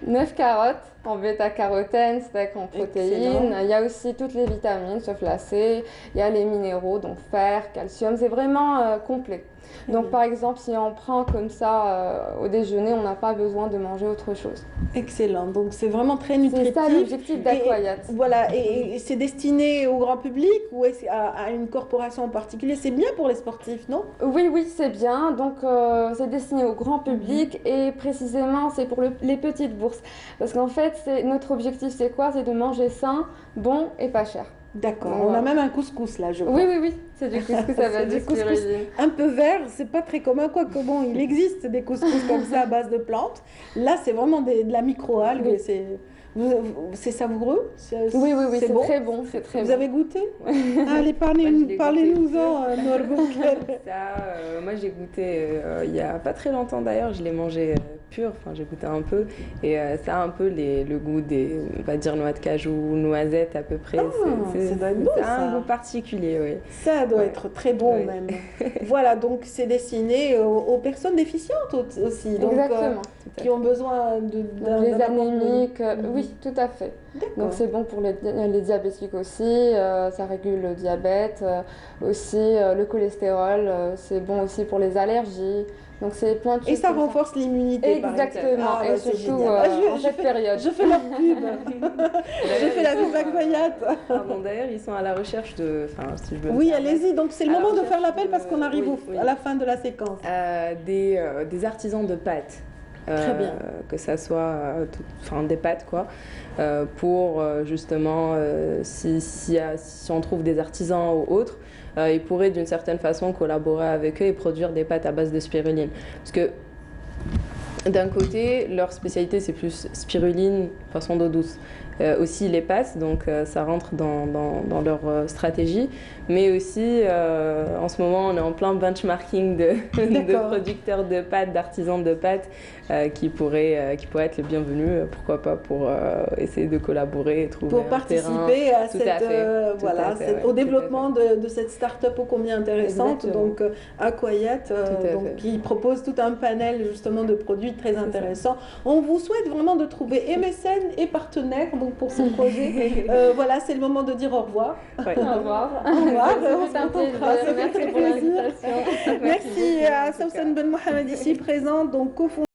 9 carottes en bêta-carotène, steak en protéines. Il y a aussi toutes les vitamines, sauf la C. Il y a les minéraux, donc fer, calcium. C'est vraiment complet. Donc par exemple, si on prend comme ça au déjeuner, on n'a pas besoin de manger autre chose. Excellent, donc c'est vraiment très nutritif. C'est ça l'objectif d'Aquayat. Voilà, et c'est destiné au grand public ou à une corporation en particulier? C'est bien pour les sportifs, non? Oui, c'est bien. Donc c'est destiné au grand public et précisément c'est pour les petites bourses. Parce qu'en fait, notre objectif c'est quoi? C'est de manger sain, bon et pas cher. D'accord, on a même un couscous là, je crois. Oui, c'est du couscous à base de spiruline. Un peu vert, c'est pas très commun, quoique bon, il existe des couscous comme ça à base de plantes. Là, c'est vraiment de la microalgue, c'est savoureux? Oui, c'est bon. très bon. Vous avez goûté? Allez, parlez-nous-en, Norbouk. Moi, j'ai goûté il n'y a pas très longtemps d'ailleurs, je l'ai mangé pur, enfin j'ai goûté un peu, et ça a un peu le goût des, on va dire, noix de cajou, noisettes à peu près. Ça a un goût particulier, oui. Ça doit être très bon même. Voilà, donc c'est destiné aux personnes déficientes aussi, donc, qui ont besoin les anémiques, oui, tout à fait. Donc c'est bon pour les diabétiques aussi, ça régule le diabète, aussi le cholestérol, c'est bon aussi pour les allergies. Donc c'est plein de choses. Et ça renforce l'immunité. Exactement, et surtout en cette période. Je fais leur pub. Je fais la pub Aquayat. D'ailleurs, ils sont à la recherche de... Oui, allez-y, donc c'est le moment de faire l'appel parce qu'on arrive à la fin de la séquence. Des artisans de pâtes. Très bien. Que ça soit des pâtes quoi, pour justement si on trouve des artisans ou autres, ils pourraient d'une certaine façon collaborer avec eux et produire des pâtes à base de spiruline. Parce que d'un côté, leur spécialité c'est plus spiruline façon d'eau douce. aussi les pâtes, donc ça rentre dans leur stratégie. Mais aussi, en ce moment, on est en plein benchmarking de producteurs de pâtes, d'artisans de pâtes qui pourraient être les bienvenus, pourquoi pas, pour essayer de collaborer et trouver pour participer à au développement de cette start-up ô combien intéressante. Exactement. Donc Aquayat, qui propose tout un panel justement de produits très intéressants. On vous souhaite vraiment de trouver et mécènes et partenaires donc pour ce projet. Voilà, c'est le moment de dire au revoir. Ouais. Au revoir. Au revoir. Merci pour l'invitation. Merci à Sousan Ben Mohamed ici présent, donc cofondateur